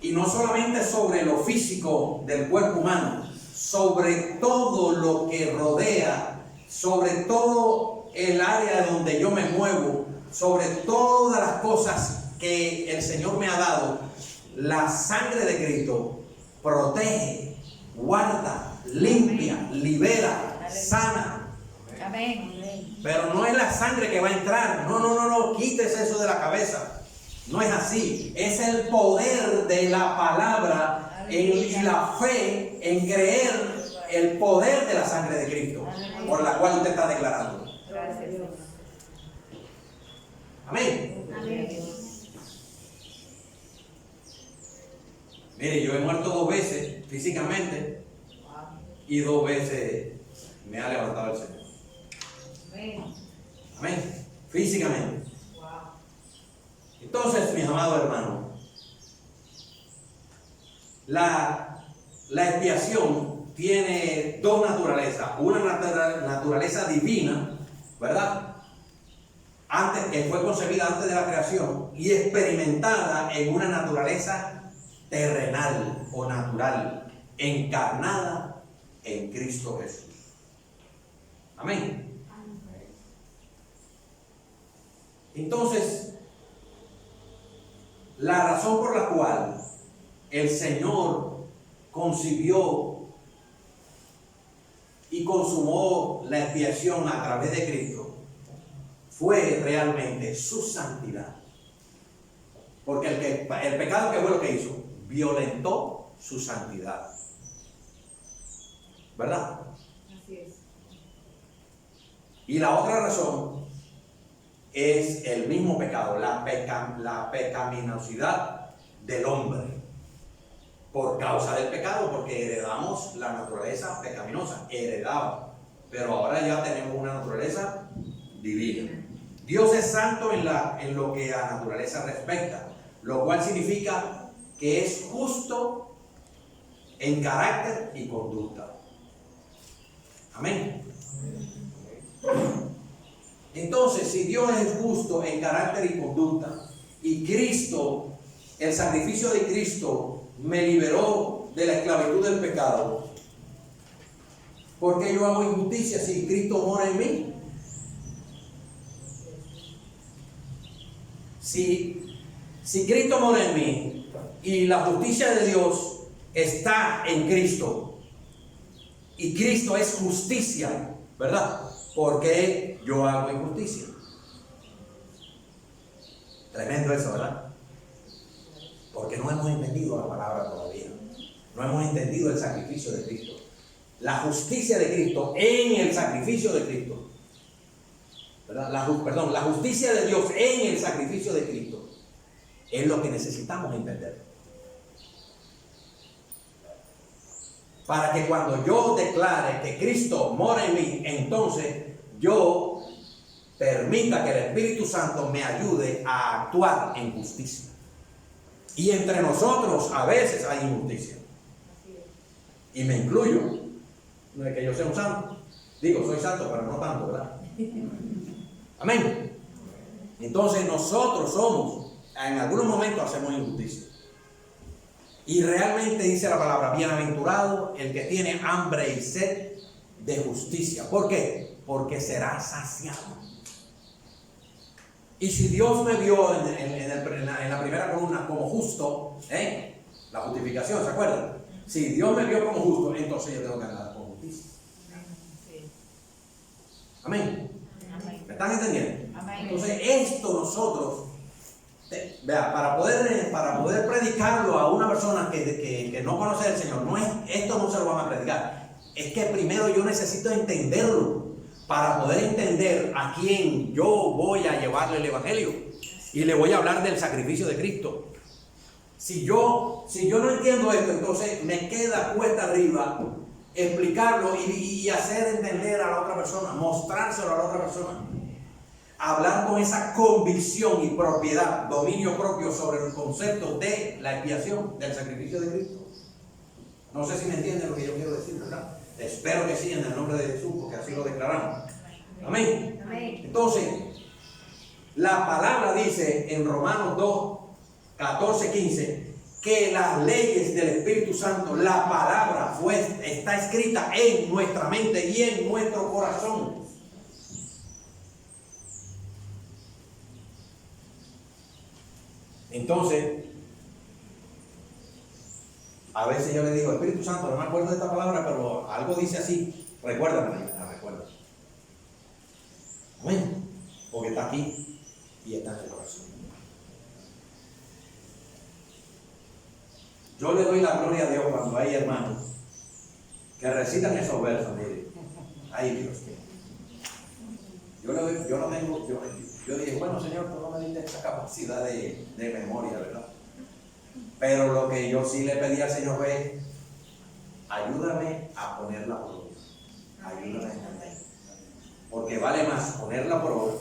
Speaker 3: Y no solamente sobre lo físico del cuerpo humano, sobre todo lo que rodea, sobre todo el área donde yo me muevo, sobre todas las cosas que el Señor me ha dado. La sangre de Cristo protege, guarda, limpia, libera, sana.
Speaker 2: Amén.
Speaker 3: Pero no es la sangre que va a entrar. No, quítese eso de la cabeza. No es así. Es el poder de la palabra y la fe en creer el poder de la sangre de Cristo, por la cual usted está declarando.
Speaker 2: Gracias.
Speaker 3: Amén.
Speaker 1: Amén.
Speaker 3: Mire, yo he muerto 2 veces físicamente y 2 veces me ha levantado el Señor. Amén. Físicamente. Entonces, mis amados hermanos, la expiación tiene 2 naturalezas. Una naturaleza divina, ¿verdad? Que fue concebida antes de la creación, y experimentada en una naturaleza terrenal o natural, encarnada en Cristo Jesús. Amén. Entonces, la razón por la cual el Señor concibió y consumó la expiación a través de Cristo fue realmente su santidad. Porque el pecado, que fue lo que hizo, violentó su santidad. ¿Verdad?
Speaker 1: Así es.
Speaker 3: Y la otra razón es el mismo pecado, la pecaminosidad del hombre. Por causa del pecado, porque heredamos la naturaleza pecaminosa, heredaba. Pero ahora ya tenemos una naturaleza divina. Dios es santo en lo que a naturaleza respecta, lo cual significa que es justo en carácter y conducta. Amén. Entonces, si Dios es justo en carácter y conducta, y Cristo, el sacrificio de Cristo, me liberó de la esclavitud del pecado, ¿por qué yo hago injusticia si Cristo mora en mí? Si Cristo mora en mí y la justicia de Dios está en Cristo y Cristo es justicia, ¿verdad? ¿Por qué yo hago injusticia? Tremendo eso, ¿verdad? Porque no hemos entendido la palabra todavía. No hemos entendido el sacrificio de Cristo. La justicia de Cristo en el sacrificio de Cristo. ¿Verdad? La justicia de Dios en el sacrificio de Cristo es lo que necesitamos entender. Para que cuando yo declare que Cristo mora en mí, entonces yo permita que el Espíritu Santo me ayude a actuar en justicia. Y entre nosotros a veces hay injusticia. Y me incluyo. No es que yo sea un santo. Digo, soy santo, pero no tanto, ¿verdad? Amén. Entonces nosotros somos, en algunos momentos hacemos injusticia. Y realmente dice la palabra, bienaventurado el que tiene hambre y sed de justicia. ¿Por qué? Porque será saciado. Y si Dios me vio en la primera columna como justo, la justificación, ¿se acuerdan? Si Dios me vio como justo, entonces yo tengo que andar con justicia. Amén. ¿Me están entendiendo?
Speaker 2: Amén.
Speaker 3: Entonces esto nosotros, vea, para poder predicarlo a una persona que no conoce al Señor, esto no se lo van a predicar. Es que primero yo necesito entenderlo. Para poder entender a quién yo voy a llevarle el Evangelio. Y le voy a hablar del sacrificio de Cristo. Si yo no entiendo esto, entonces me queda cuesta arriba explicarlo y hacer entender a la otra persona, mostrárselo a la otra persona. Hablar con esa convicción y propiedad, dominio propio sobre el concepto de la expiación, del sacrificio de Cristo. No sé si me entienden lo que yo quiero decir, ¿verdad? Espero que sí, en el nombre de Jesús, porque así lo declaramos. Amén.
Speaker 2: Amén.
Speaker 3: Entonces, la palabra dice en Romanos 2, 14, 15, que las leyes del Espíritu Santo, la palabra está escrita en nuestra mente y en nuestro corazón. Entonces, a veces yo le digo, Espíritu Santo, no me acuerdo de esta palabra, pero algo dice así, recuérdame, la recuerdo. Amén. Porque está aquí y está en el corazón. Yo le doy la gloria a Dios cuando hay hermanos que recitan esos versos. Mire, ay Dios mío. Yo dije, bueno Señor, tú no me diste esa capacidad de memoria, ¿verdad? Pero lo que yo sí le pedí al Señor es, ayúdame a ponerla por obra. Ayúdame a entender. Porque vale más ponerla por obra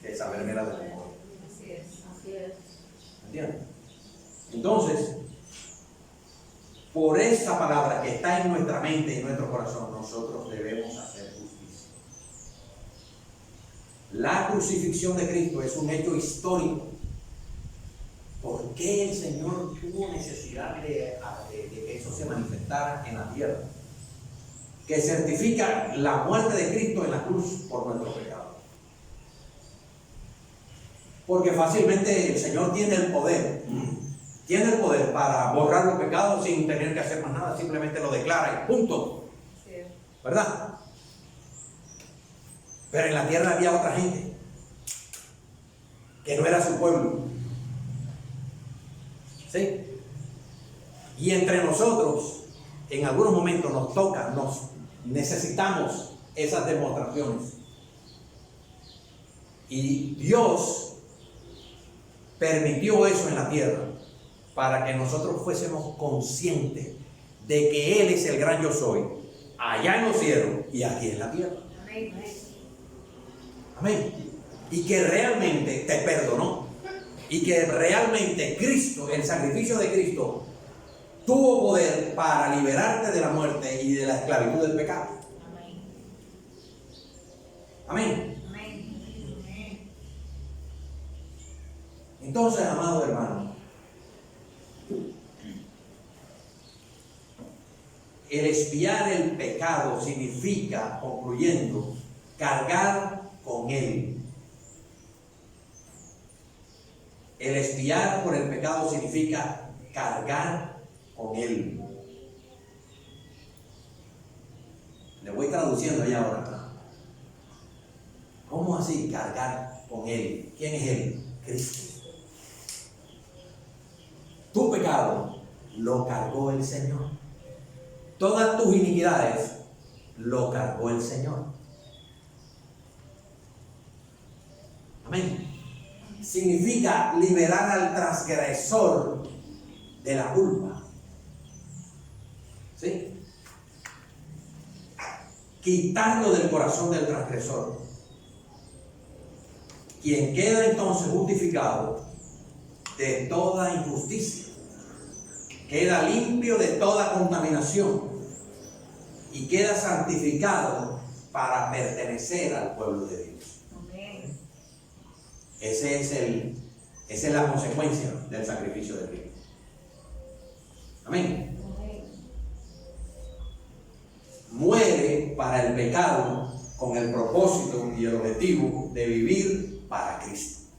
Speaker 3: que sabérmela de memoria.
Speaker 2: Así es.
Speaker 3: ¿Entiendes? Entonces, por esa palabra que está en nuestra mente y en nuestro corazón, nosotros debemos hacer justicia. La crucifixión de Cristo es un hecho histórico. ¿Por qué el Señor tuvo necesidad de que eso se manifestara en la tierra? Que certifica la muerte de Cristo en la cruz por nuestro pecado. Porque fácilmente el Señor tiene el poder para borrar los pecados sin tener que hacer más nada, simplemente lo declara y punto. ¿Verdad? Pero en la tierra había otra gente que no era su pueblo. ¿Sí? Y entre nosotros, en algunos momentos nos toca, necesitamos esas demostraciones. Y Dios permitió eso en la tierra para que nosotros fuésemos conscientes de que Él es el gran yo soy, allá en los cielos y aquí en la tierra. Amén. Y que realmente te perdonó. Y que realmente Cristo, el sacrificio de Cristo, tuvo poder para liberarte de la muerte y de la esclavitud del pecado. Amén. Entonces, amados hermanos, el expiar el pecado significa, concluyendo, cargar con él. El expiar por el pecado significa cargar con él. Le voy traduciendo allá ahora. ¿Cómo así cargar con él? ¿Quién es él? Cristo. Tu pecado lo cargó el Señor. Todas tus iniquidades lo cargó el Señor. Amén. Significa liberar al transgresor de la culpa. ¿Sí? Quitarlo del corazón del transgresor. Quien queda entonces justificado de toda injusticia. Queda limpio de toda contaminación y queda santificado para pertenecer al pueblo de Dios. Amén. Esa es la consecuencia del sacrificio de Cristo. Amén. Amén. Muere para el pecado con el propósito y el objetivo de vivir para Cristo.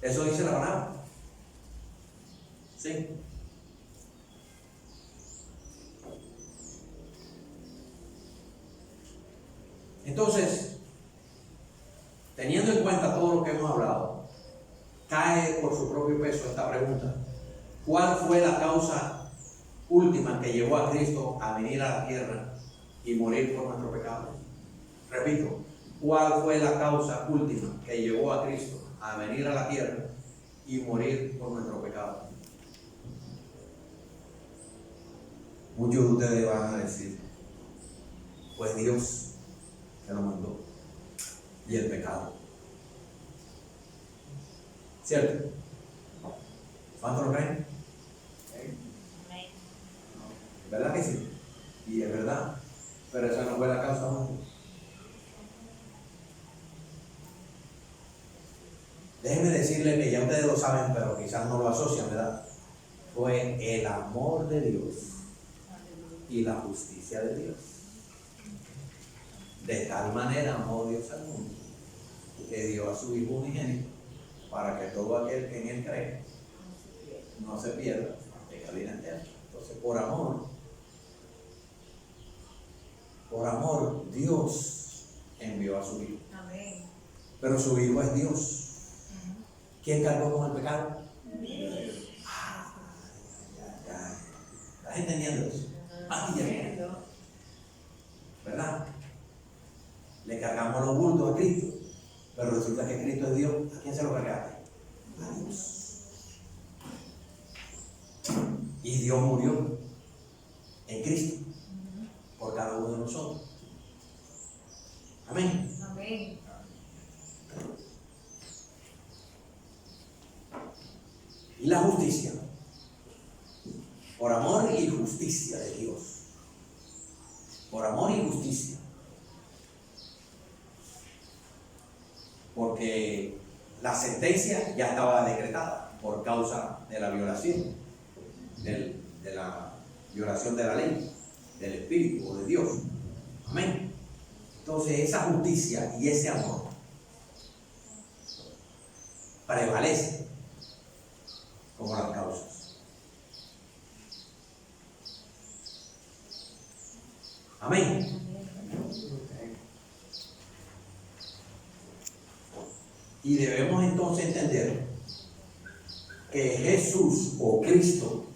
Speaker 3: Eso dice la palabra. ¿Sí? Entonces, teniendo en cuenta todo lo que hemos hablado, cae por su propio peso esta pregunta: ¿cuál fue la causa última que llevó a Cristo a venir a la tierra y morir por nuestro pecado? Repito, ¿cuál fue la causa última que llevó a Cristo a venir a la tierra y morir por nuestro pecado? Muchos de ustedes van a decir, pues Dios se lo mandó, y el pecado. ¿Cierto? ¿Cuántos lo creen? ¿Verdad que sí? Y es verdad, pero esa no fue la causa última. Déjenme decirles que ya ustedes lo saben, pero quizás no lo asocian, ¿verdad? Fue el amor de Dios y la justicia de Dios. De tal manera amó Dios al mundo que dio a su Hijo unigénito para que todo aquel que en él cree no se pierda, tenga vida eterna. Entonces, por amor, Dios envió a su Hijo. Amén. Pero su Hijo es Dios. ¿Quién cargó con el pecado? Dios. ¿Estás entendiendo eso? ¿Verdad? Le cargamos los bultos a Cristo, pero resulta que Cristo es Dios. ¿A quién se lo cargaste? A Dios. Y Dios murió en Cristo por cada uno de nosotros. Amén. Amén. Y la justicia, por amor y justicia de Dios, por amor y justicia, porque la sentencia ya estaba decretada por causa de la violación, de la violación de la ley, del Espíritu o de Dios. Amén. Entonces esa justicia y ese amor prevalece como las causas. Amén. Y debemos entonces entender que Jesús o Cristo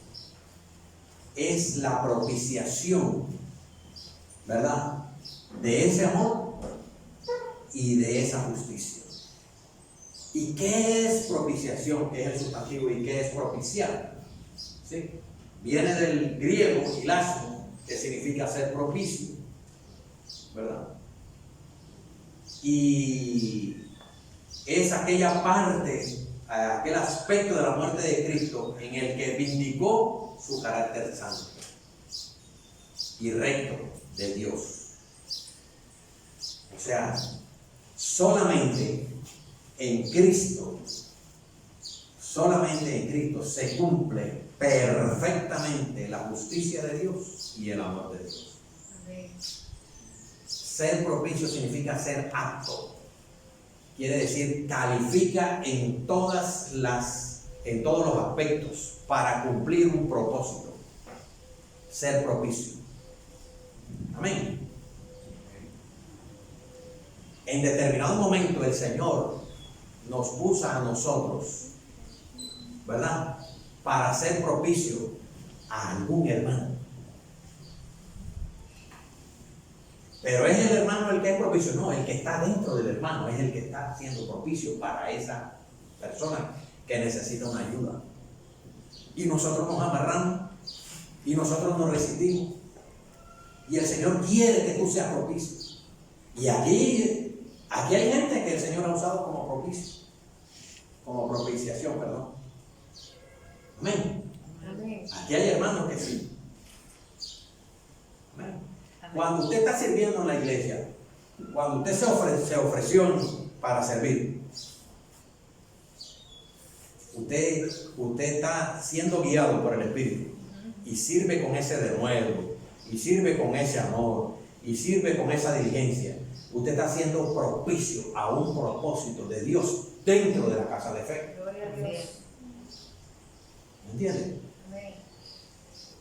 Speaker 3: es la propiciación, ¿verdad?, de ese amor y de esa justicia. ¿Y qué es propiciación? ¿Qué es el sustantivo? ¿Y qué es propiciar? ¿Sí? Viene del griego hilasmo, que significa ser propicio, ¿verdad? Y es aquella parte, aquel aspecto de la muerte de Cristo en el que vindicó su carácter santo y recto de Dios. O sea, solamente en Cristo se cumple perfectamente la justicia de Dios y el amor de Dios.
Speaker 2: Amén.
Speaker 3: Ser propicio significa ser apto. Quiere decir, califica en todos los aspectos para cumplir un propósito. Ser propicio. Amén. En determinado momento el Señor nos usa a nosotros, ¿verdad?, para ser propicio a algún hermano. Pero ¿es el hermano el que es propicio? No, el que está dentro del hermano es el que está siendo propicio para esa persona que necesita una ayuda. Y nosotros nos amarramos y nosotros nos resistimos. Y el Señor quiere que tú seas propicio. Y aquí hay gente que el Señor ha usado como propicio, como propiciación, perdón. Amén.
Speaker 2: Amén.
Speaker 3: Aquí hay hermanos que sí. Amén.
Speaker 2: Amén.
Speaker 3: Cuando usted está sirviendo en la iglesia, cuando usted se ofreció para servir, usted está siendo guiado por el Espíritu y sirve con ese denuedo, y sirve con ese amor, y sirve con esa diligencia. Usted está siendo propicio a un propósito de Dios dentro de la casa de fe.
Speaker 2: Gloria a Dios.
Speaker 3: ¿Me entiende?
Speaker 2: Amén.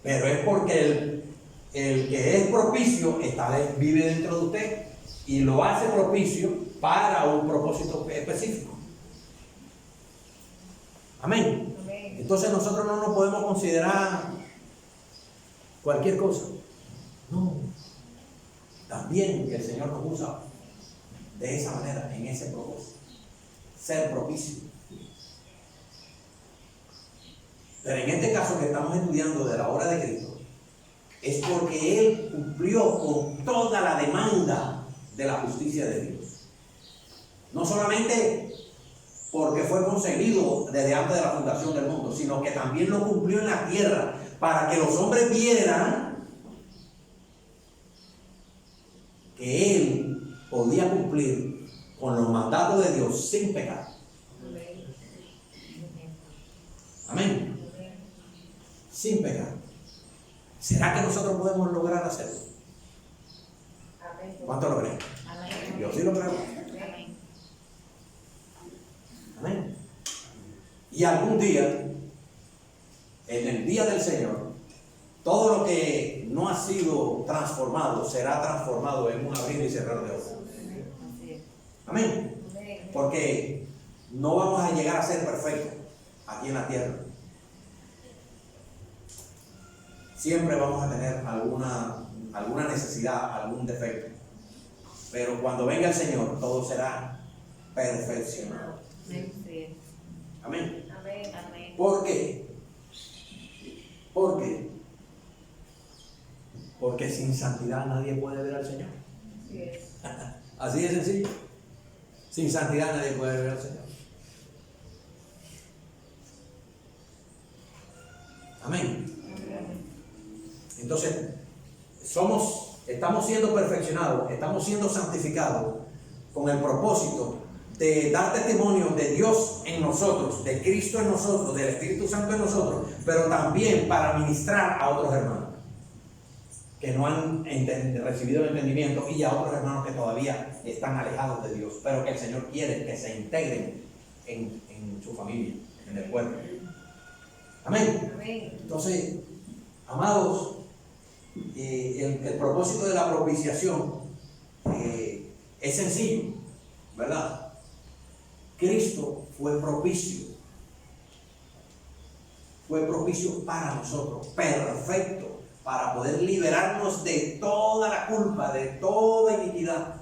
Speaker 3: Pero es porque el que es propicio vive dentro de usted y lo hace propicio para un propósito específico. Amén.
Speaker 2: Amén.
Speaker 3: Entonces nosotros no nos podemos considerar cualquier cosa. No. También el Señor nos usa de esa manera, en ese propósito. Ser propicio. Pero en este caso que estamos estudiando de la obra de Cristo, es porque Él cumplió con toda la demanda de la justicia de Dios. No solamente porque fue concebido desde antes de la fundación del mundo, sino que también lo cumplió en la tierra para que los hombres vieran que Él podía cumplir con los mandatos de Dios sin pecar. Amén. Sin pecar. ¿Será que nosotros podemos lograr hacerlo? ¿Cuánto lo creen?
Speaker 2: Amén.
Speaker 3: Yo sí lo creo.
Speaker 2: Amén.
Speaker 3: Amén. Y algún día, en el día del Señor, todo lo que no ha sido transformado será transformado en un abrir y cerrar de ojos.
Speaker 2: Así es.
Speaker 3: Amén.
Speaker 2: Amén.
Speaker 3: Porque no vamos a llegar a ser perfectos aquí en la tierra. Siempre vamos a tener alguna necesidad, algún defecto. Pero cuando venga el Señor, todo será perfeccionado.
Speaker 2: Amén. Sí.
Speaker 3: Amén.
Speaker 2: Amén. Amén.
Speaker 3: ¿Por qué? ¿Por qué? Porque sin santidad nadie puede ver al Señor.
Speaker 2: Así es.
Speaker 3: Así de sencillo. Sin santidad nadie puede ver al Señor. Amén. Entonces, estamos siendo perfeccionados, estamos siendo santificados con el propósito de dar testimonio de Dios en nosotros, de Cristo en nosotros, del Espíritu Santo en nosotros, pero también para ministrar a otros hermanos que no han recibido el entendimiento y a otros hermanos que todavía están alejados de Dios, pero que el Señor quiere que se integren en su familia, en el cuerpo. Amén.
Speaker 2: Amén.
Speaker 3: Entonces, amados, el propósito de la propiciación es sencillo, ¿verdad? Cristo fue propicio para nosotros, perfecto, para poder liberarnos de toda la culpa, de toda iniquidad.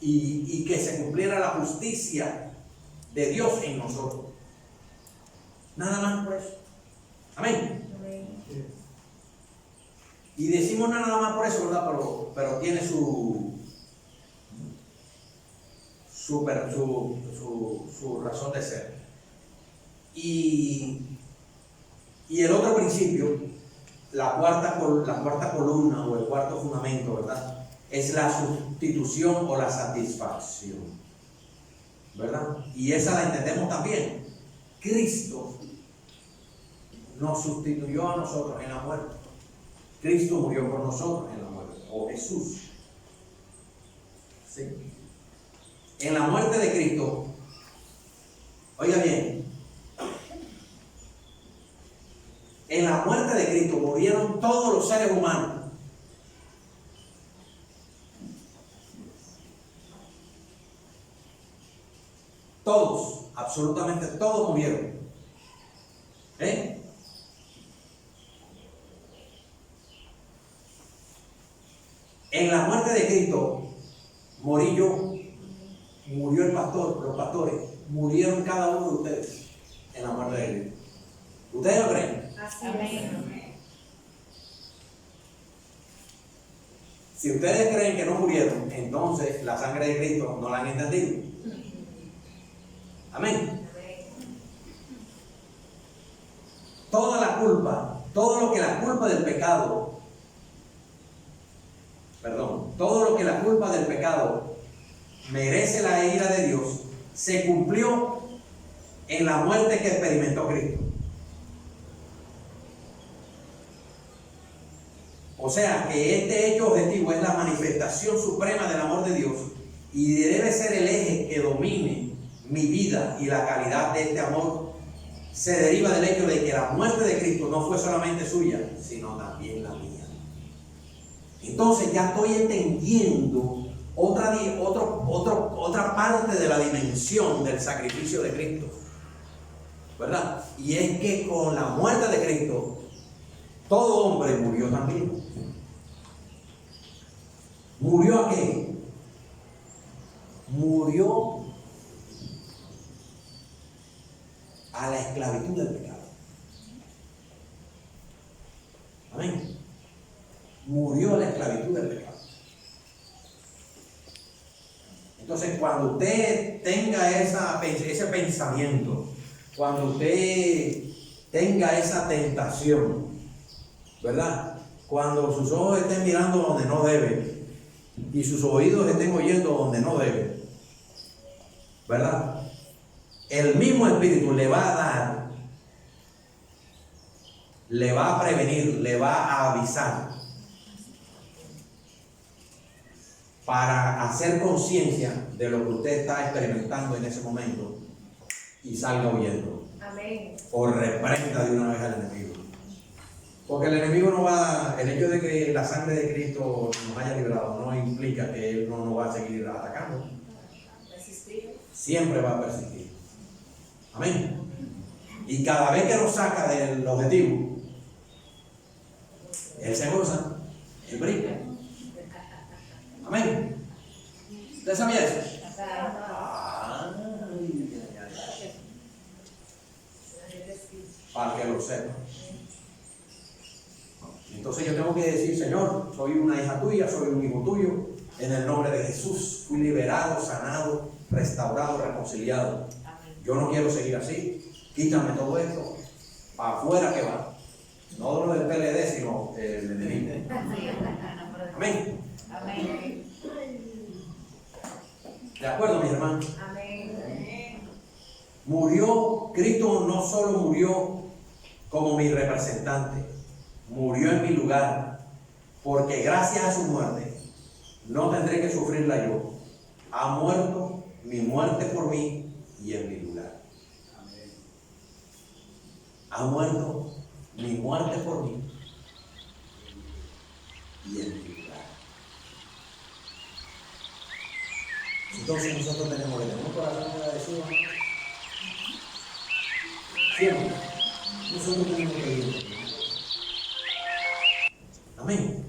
Speaker 3: y que se cumpliera la justicia de Dios en nosotros. Nada más por eso. Amén. Y decimos nada más por eso, ¿verdad? Pero tiene su razón de ser. Y el otro principio, la cuarta columna o el cuarto fundamento, ¿verdad? Es la sustitución o la satisfacción, ¿verdad? Y esa la entendemos también. Cristo nos sustituyó a nosotros en la muerte. Cristo murió por nosotros en la muerte, o Jesús. ¿Sí? En la muerte de Cristo, oiga bien, en la muerte de Cristo murieron todos los seres humanos. Todos, absolutamente todos murieron. ¿Eh? En la muerte de Cristo morí yo, murió el pastor, los pastores, murieron cada uno de ustedes en la muerte de Cristo. ¿Ustedes lo creen?
Speaker 2: Amén.
Speaker 3: Si ustedes creen que no murieron, entonces la sangre de Cristo no la han entendido. Amén. Toda la culpa, todo lo que la culpa del pecado, todo lo que la culpa del pecado merece la ira de Dios, se cumplió en la muerte que experimentó Cristo. O sea que este hecho objetivo es la manifestación suprema del amor de Dios y debe ser el eje que domine mi vida, y la calidad de este amor se deriva del hecho de que la muerte de Cristo no fue solamente suya, sino también la mía. Entonces ya estoy entendiendo otra parte de la dimensión del sacrificio de Cristo, ¿verdad? Y es que con la muerte de Cristo todo hombre murió también. ¿Murió a qué? Murió a la esclavitud del pecado. Amén. Murió a la esclavitud del pecado. Entonces, cuando usted tenga ese pensamiento, cuando usted tenga esa tentación, ¿verdad? Cuando sus ojos estén mirando donde no deben y sus oídos estén oyendo donde no deben, ¿verdad? El mismo Espíritu le va a dar, le va a prevenir, le va a avisar para hacer conciencia de lo que usted está experimentando en ese momento y salga huyendo.
Speaker 2: Amén.
Speaker 3: O reprenda de una vez al enemigo. Porque el enemigo no va, el hecho de que la sangre de Cristo nos haya librado no implica que él no nos va a seguir atacando.
Speaker 2: Resistir.
Speaker 3: Siempre va a persistir. Amén. Y cada vez que nos saca del objetivo, él se goza, él brinca. Amén. ¿Usted sabía eso? Para que lo sepa. Entonces yo tengo que decir: Señor, soy una hija tuya, soy un hijo tuyo. En el nombre de Jesús fui liberado, sanado, restaurado, reconciliado. Yo no quiero seguir así. Quítame todo esto. Para afuera que va. No lo del PLD, sino el enemigo. Amén.
Speaker 2: Amén.
Speaker 3: ¿De acuerdo, mis hermanos?
Speaker 2: Amén.
Speaker 3: Murió, Cristo no solo murió como mi representante, murió en mi lugar, porque gracias a su muerte no tendré que sufrirla yo. Ha muerto mi muerte por mí y en mi lugar. Ha muerto mi muerte por mí y en mi lugar. Entonces nosotros tenemos que tener un corazón agradecido. Siempre. Nosotros tenemos que ir. Amén.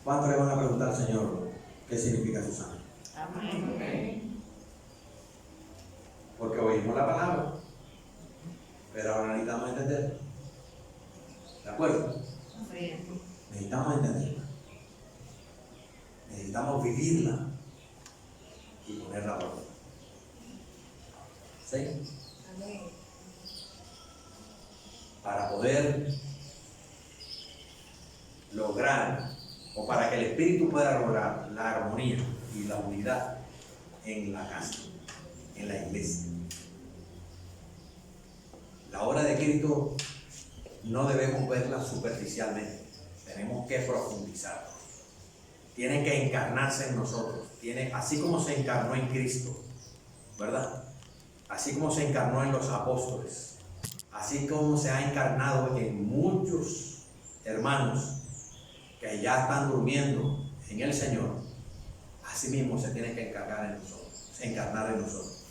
Speaker 3: ¿Cuántos le van a preguntar al Señor qué significa su sangre?
Speaker 2: Amén.
Speaker 3: Porque oímos la palabra, pero ahora necesitamos entender. ¿De acuerdo? Necesitamos entenderla. Necesitamos vivirla y ponerla por obra. ¿Sí?
Speaker 2: Amén.
Speaker 3: Para poder lograr, o para que el Espíritu pueda lograr la armonía y la unidad en la casa, en la iglesia. La obra de Cristo no debemos verla superficialmente, tenemos que profundizar. Tiene que encarnarse en nosotros, así como se encarnó en Cristo, ¿verdad? Así como se encarnó en los apóstoles, así como se ha encarnado en muchos hermanos que ya están durmiendo en el Señor, así mismo se tiene que encarnar en nosotros.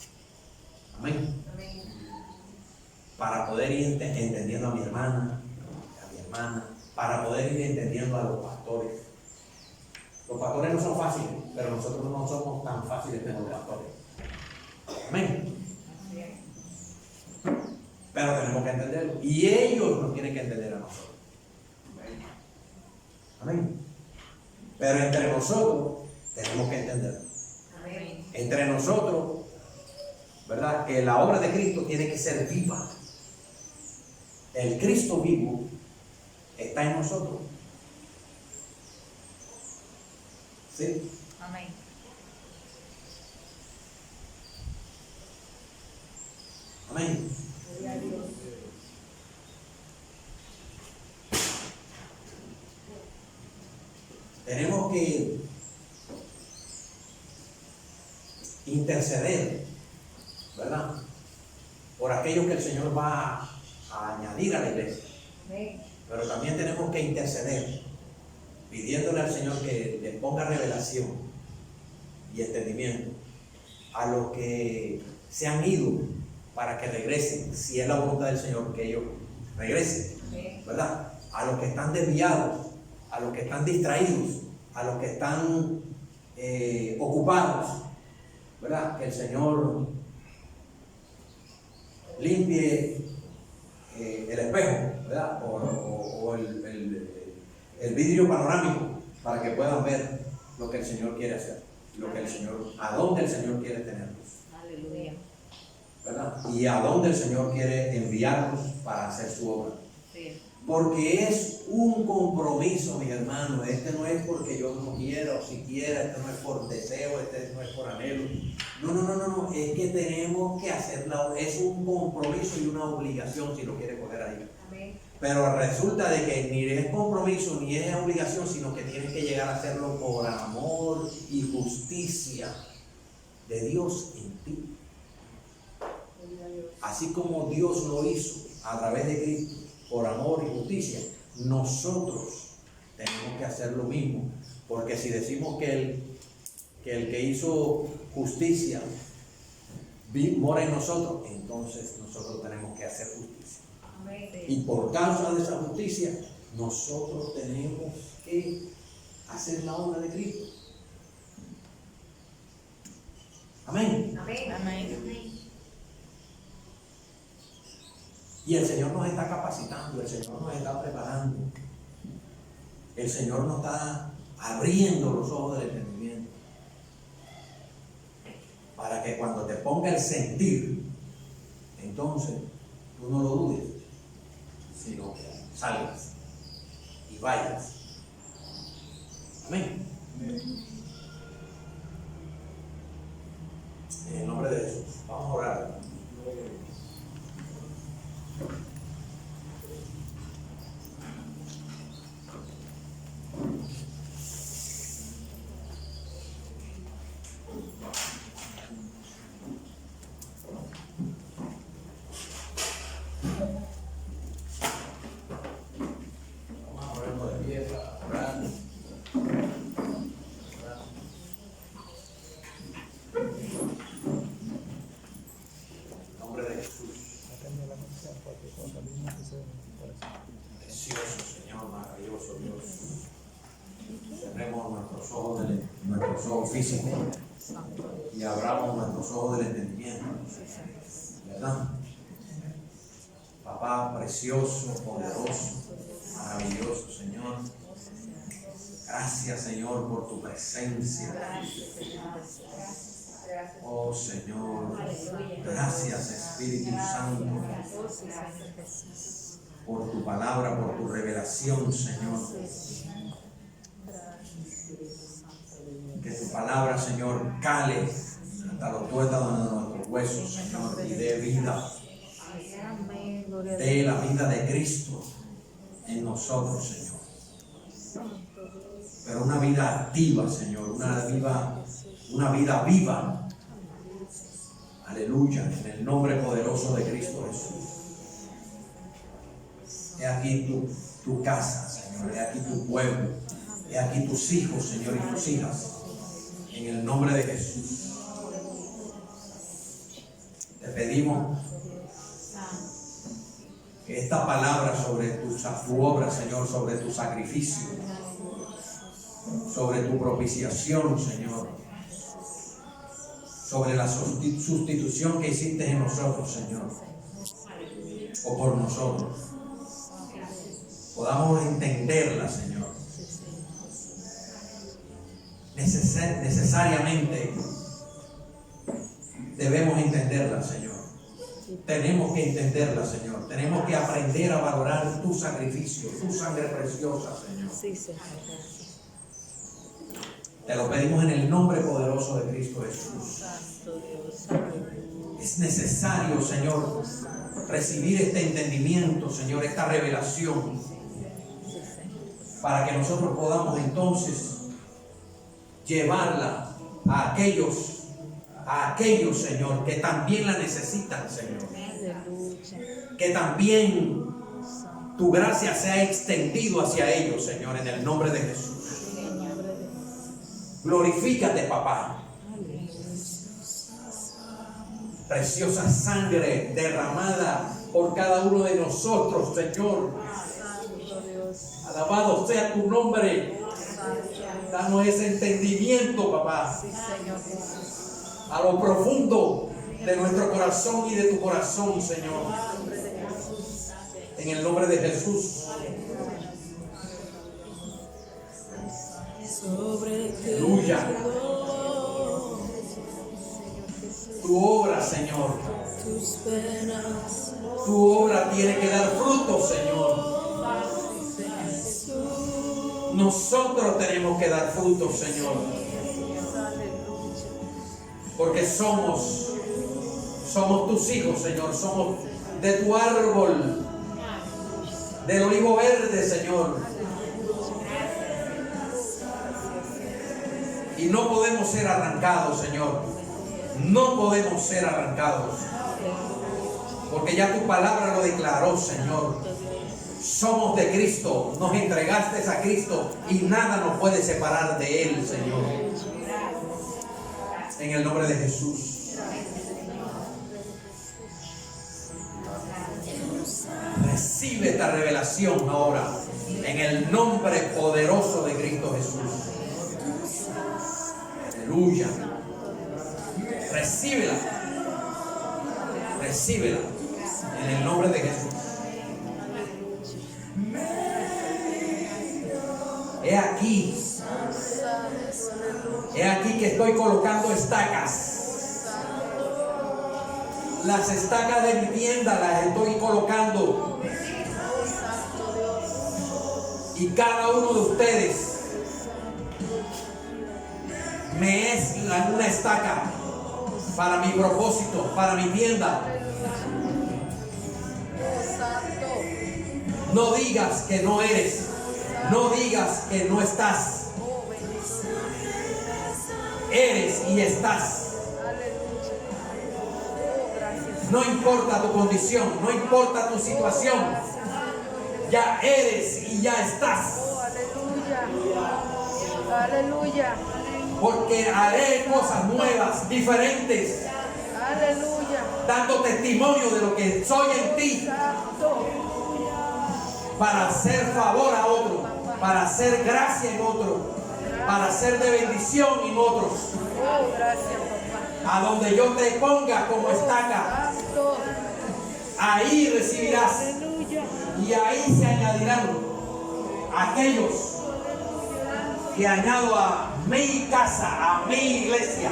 Speaker 3: Amén.
Speaker 2: Amén.
Speaker 3: Para poder ir entendiendo a mi hermana, para poder ir entendiendo a los pastores. Los pastores no son fáciles, pero nosotros no somos tan fáciles como los pastores. Amén. Pero tenemos que entenderlo. Y ellos nos tienen que entender a nosotros. Amén. Pero entre nosotros tenemos que entenderlo.
Speaker 2: Amén.
Speaker 3: Entre nosotros, ¿verdad? Que la obra de Cristo tiene que ser viva. El Cristo vivo está en nosotros. ¿Sí?
Speaker 2: Amén.
Speaker 3: Amén.
Speaker 2: Gloria a Dios.
Speaker 3: Tenemos que interceder, ¿verdad? Por aquello que el Señor va a añadir a la iglesia.
Speaker 2: Amén.
Speaker 3: Pero también tenemos que interceder, pidiéndole al Señor que le ponga revelación y entendimiento a los que se han ido para que regresen, si es la voluntad del Señor que ellos regresen,
Speaker 2: Amén.
Speaker 3: ¿verdad? A los que están desviados, a los que están distraídos, a los que están ocupados, ¿verdad? Que el Señor limpie el espejo, ¿verdad? O el vidrio panorámico para que puedan ver lo que el Señor quiere hacer, a dónde el Señor quiere tenerlos,
Speaker 2: Aleluya.
Speaker 3: ¿verdad? Y a dónde el Señor quiere enviarlos para hacer su obra.
Speaker 2: Sí.
Speaker 3: Porque es un compromiso, mis hermanos. Este no es porque yo no quiera o si quiera, este no es por deseo, este no es por anhelo. No. Es que tenemos que hacerla. Es un compromiso y una obligación, si lo quiere coger ahí.
Speaker 2: Amén.
Speaker 3: Pero resulta de que ni es compromiso ni es obligación, sino que tienes que llegar a hacerlo por amor y justicia de Dios en ti.
Speaker 2: Gloria a Dios.
Speaker 3: Así como Dios lo hizo a través de Cristo, por amor y justicia, nosotros tenemos que hacer lo mismo. Porque si decimos que el que hizo justicia mora en nosotros, entonces nosotros tenemos que hacer justicia.
Speaker 2: Amén.
Speaker 3: Y por causa de esa justicia, nosotros tenemos que hacer la obra de Cristo. Amén.
Speaker 2: Amén. Amén.
Speaker 3: Y el Señor nos está capacitando, el Señor nos está preparando, el Señor nos está abriendo los ojos del entendimiento para que cuando te ponga el sentir, entonces tú no lo dudes, sino que salgas y vayas. Amén. En el nombre de Jesús, vamos a orar. Vamos a ponernos de pie para orar. los ojos físicos y abramos nuestros ojos del entendimiento, ¿verdad? Papá precioso, poderoso, maravilloso, Señor. Gracias, Señor, por tu presencia. Oh, Señor. Gracias, Espíritu Santo, por tu palabra, por tu revelación, Señor. Que tu palabra, Señor, cale hasta los tuétanos de nuestros huesos, Señor, y dé vida. De la vida de Cristo en nosotros, Señor. Pero una vida activa, Señor, una vida viva. Aleluya, en el nombre poderoso de Cristo Jesús. He aquí tu casa, Señor, he aquí tu pueblo, he aquí tus hijos, Señor, y tus hijas, en el nombre de Jesús. Te pedimos que esta palabra sobre tu obra, Señor, sobre tu sacrificio, sobre tu propiciación, Señor, sobre la sustitución que hiciste en nosotros, Señor, o por nosotros, podamos entenderla, Señor. Necesariamente debemos entenderla, Señor. Tenemos que entenderla, Señor. Tenemos que aprender a valorar tu sacrificio, tu sangre preciosa, Señor.
Speaker 2: Sí, Señor.
Speaker 3: Te lo pedimos en el nombre poderoso de Cristo Jesús. Es necesario, Señor, recibir este entendimiento, Señor, esta revelación, para que nosotros podamos entonces llevarla a aquellos, Señor, que también la necesitan, Señor. Que también tu gracia se ha extendido hacia ellos, Señor, en el nombre de Jesús. Glorifícate, papá. Preciosa sangre derramada por cada uno de nosotros, Señor. Alabado sea tu nombre. Danos ese entendimiento, papá, a lo profundo de nuestro corazón y de tu corazón, Señor. En el nombre de Jesús. Aleluya. Tu obra, Señor. Tu obra tiene que dar fruto, Señor. Nosotros tenemos que dar fruto, Señor. Porque somos tus hijos, Señor. Somos de tu árbol, del olivo verde, Señor. Y no podemos ser arrancados, Señor. No podemos ser arrancados. Porque ya tu palabra lo declaró, Señor. Somos de Cristo. Nos entregaste a Cristo y nada nos puede separar de Él, Señor. En el nombre de Jesús. Recibe esta revelación ahora. En el nombre poderoso de Cristo Jesús. Aleluya. Recíbela. Recíbela. En el nombre de Jesús. He aquí que estoy colocando estacas. Las estacas de mi tienda las estoy colocando. Y cada uno de ustedes me es una estaca para mi propósito, para mi tienda. No digas que no eres. No digas que no estás. Eres y estás. No importa tu condición, no importa tu situación. Ya eres y ya estás.
Speaker 2: Aleluya.
Speaker 3: Porque haré cosas nuevas, diferentes.
Speaker 2: Aleluya.
Speaker 3: Dando testimonio de lo que soy en ti. Para hacer favor a otro, para hacer gracia en otro. para ser de bendición en otros.
Speaker 2: Oh, gracias, papá.
Speaker 3: A donde yo te ponga como estaca,
Speaker 2: Santo.
Speaker 3: ahí recibirás.
Speaker 2: Aleluya.
Speaker 3: Y ahí se añadirán aquellos que añado a mi casa, a mi iglesia.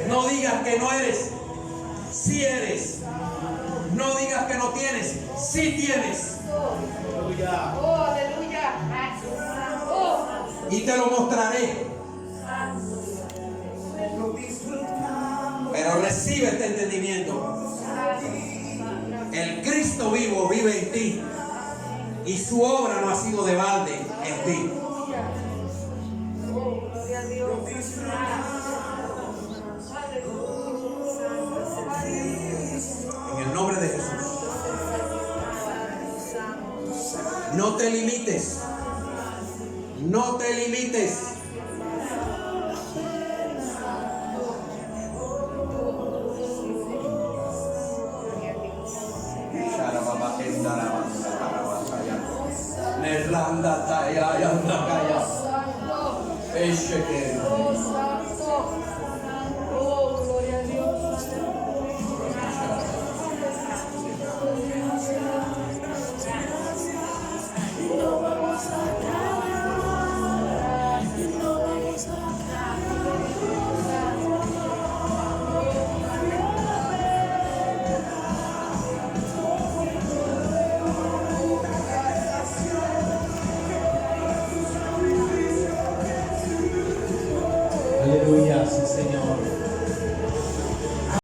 Speaker 3: No digas que no eres, sí eres. No digas que no tienes, sí tienes.
Speaker 2: Oh, aleluya. Oh,
Speaker 3: Y te lo mostraré. Pero recibe este entendimiento. El Cristo vivo vive en ti. Y su obra no ha sido de balde en ti.
Speaker 2: oh, gloria a Dios.
Speaker 3: En el nombre de Jesús. No te limites. No te limites.
Speaker 2: Oh, santo. Oh, gloria a Dios.
Speaker 4: Aleluya, sí, Señor.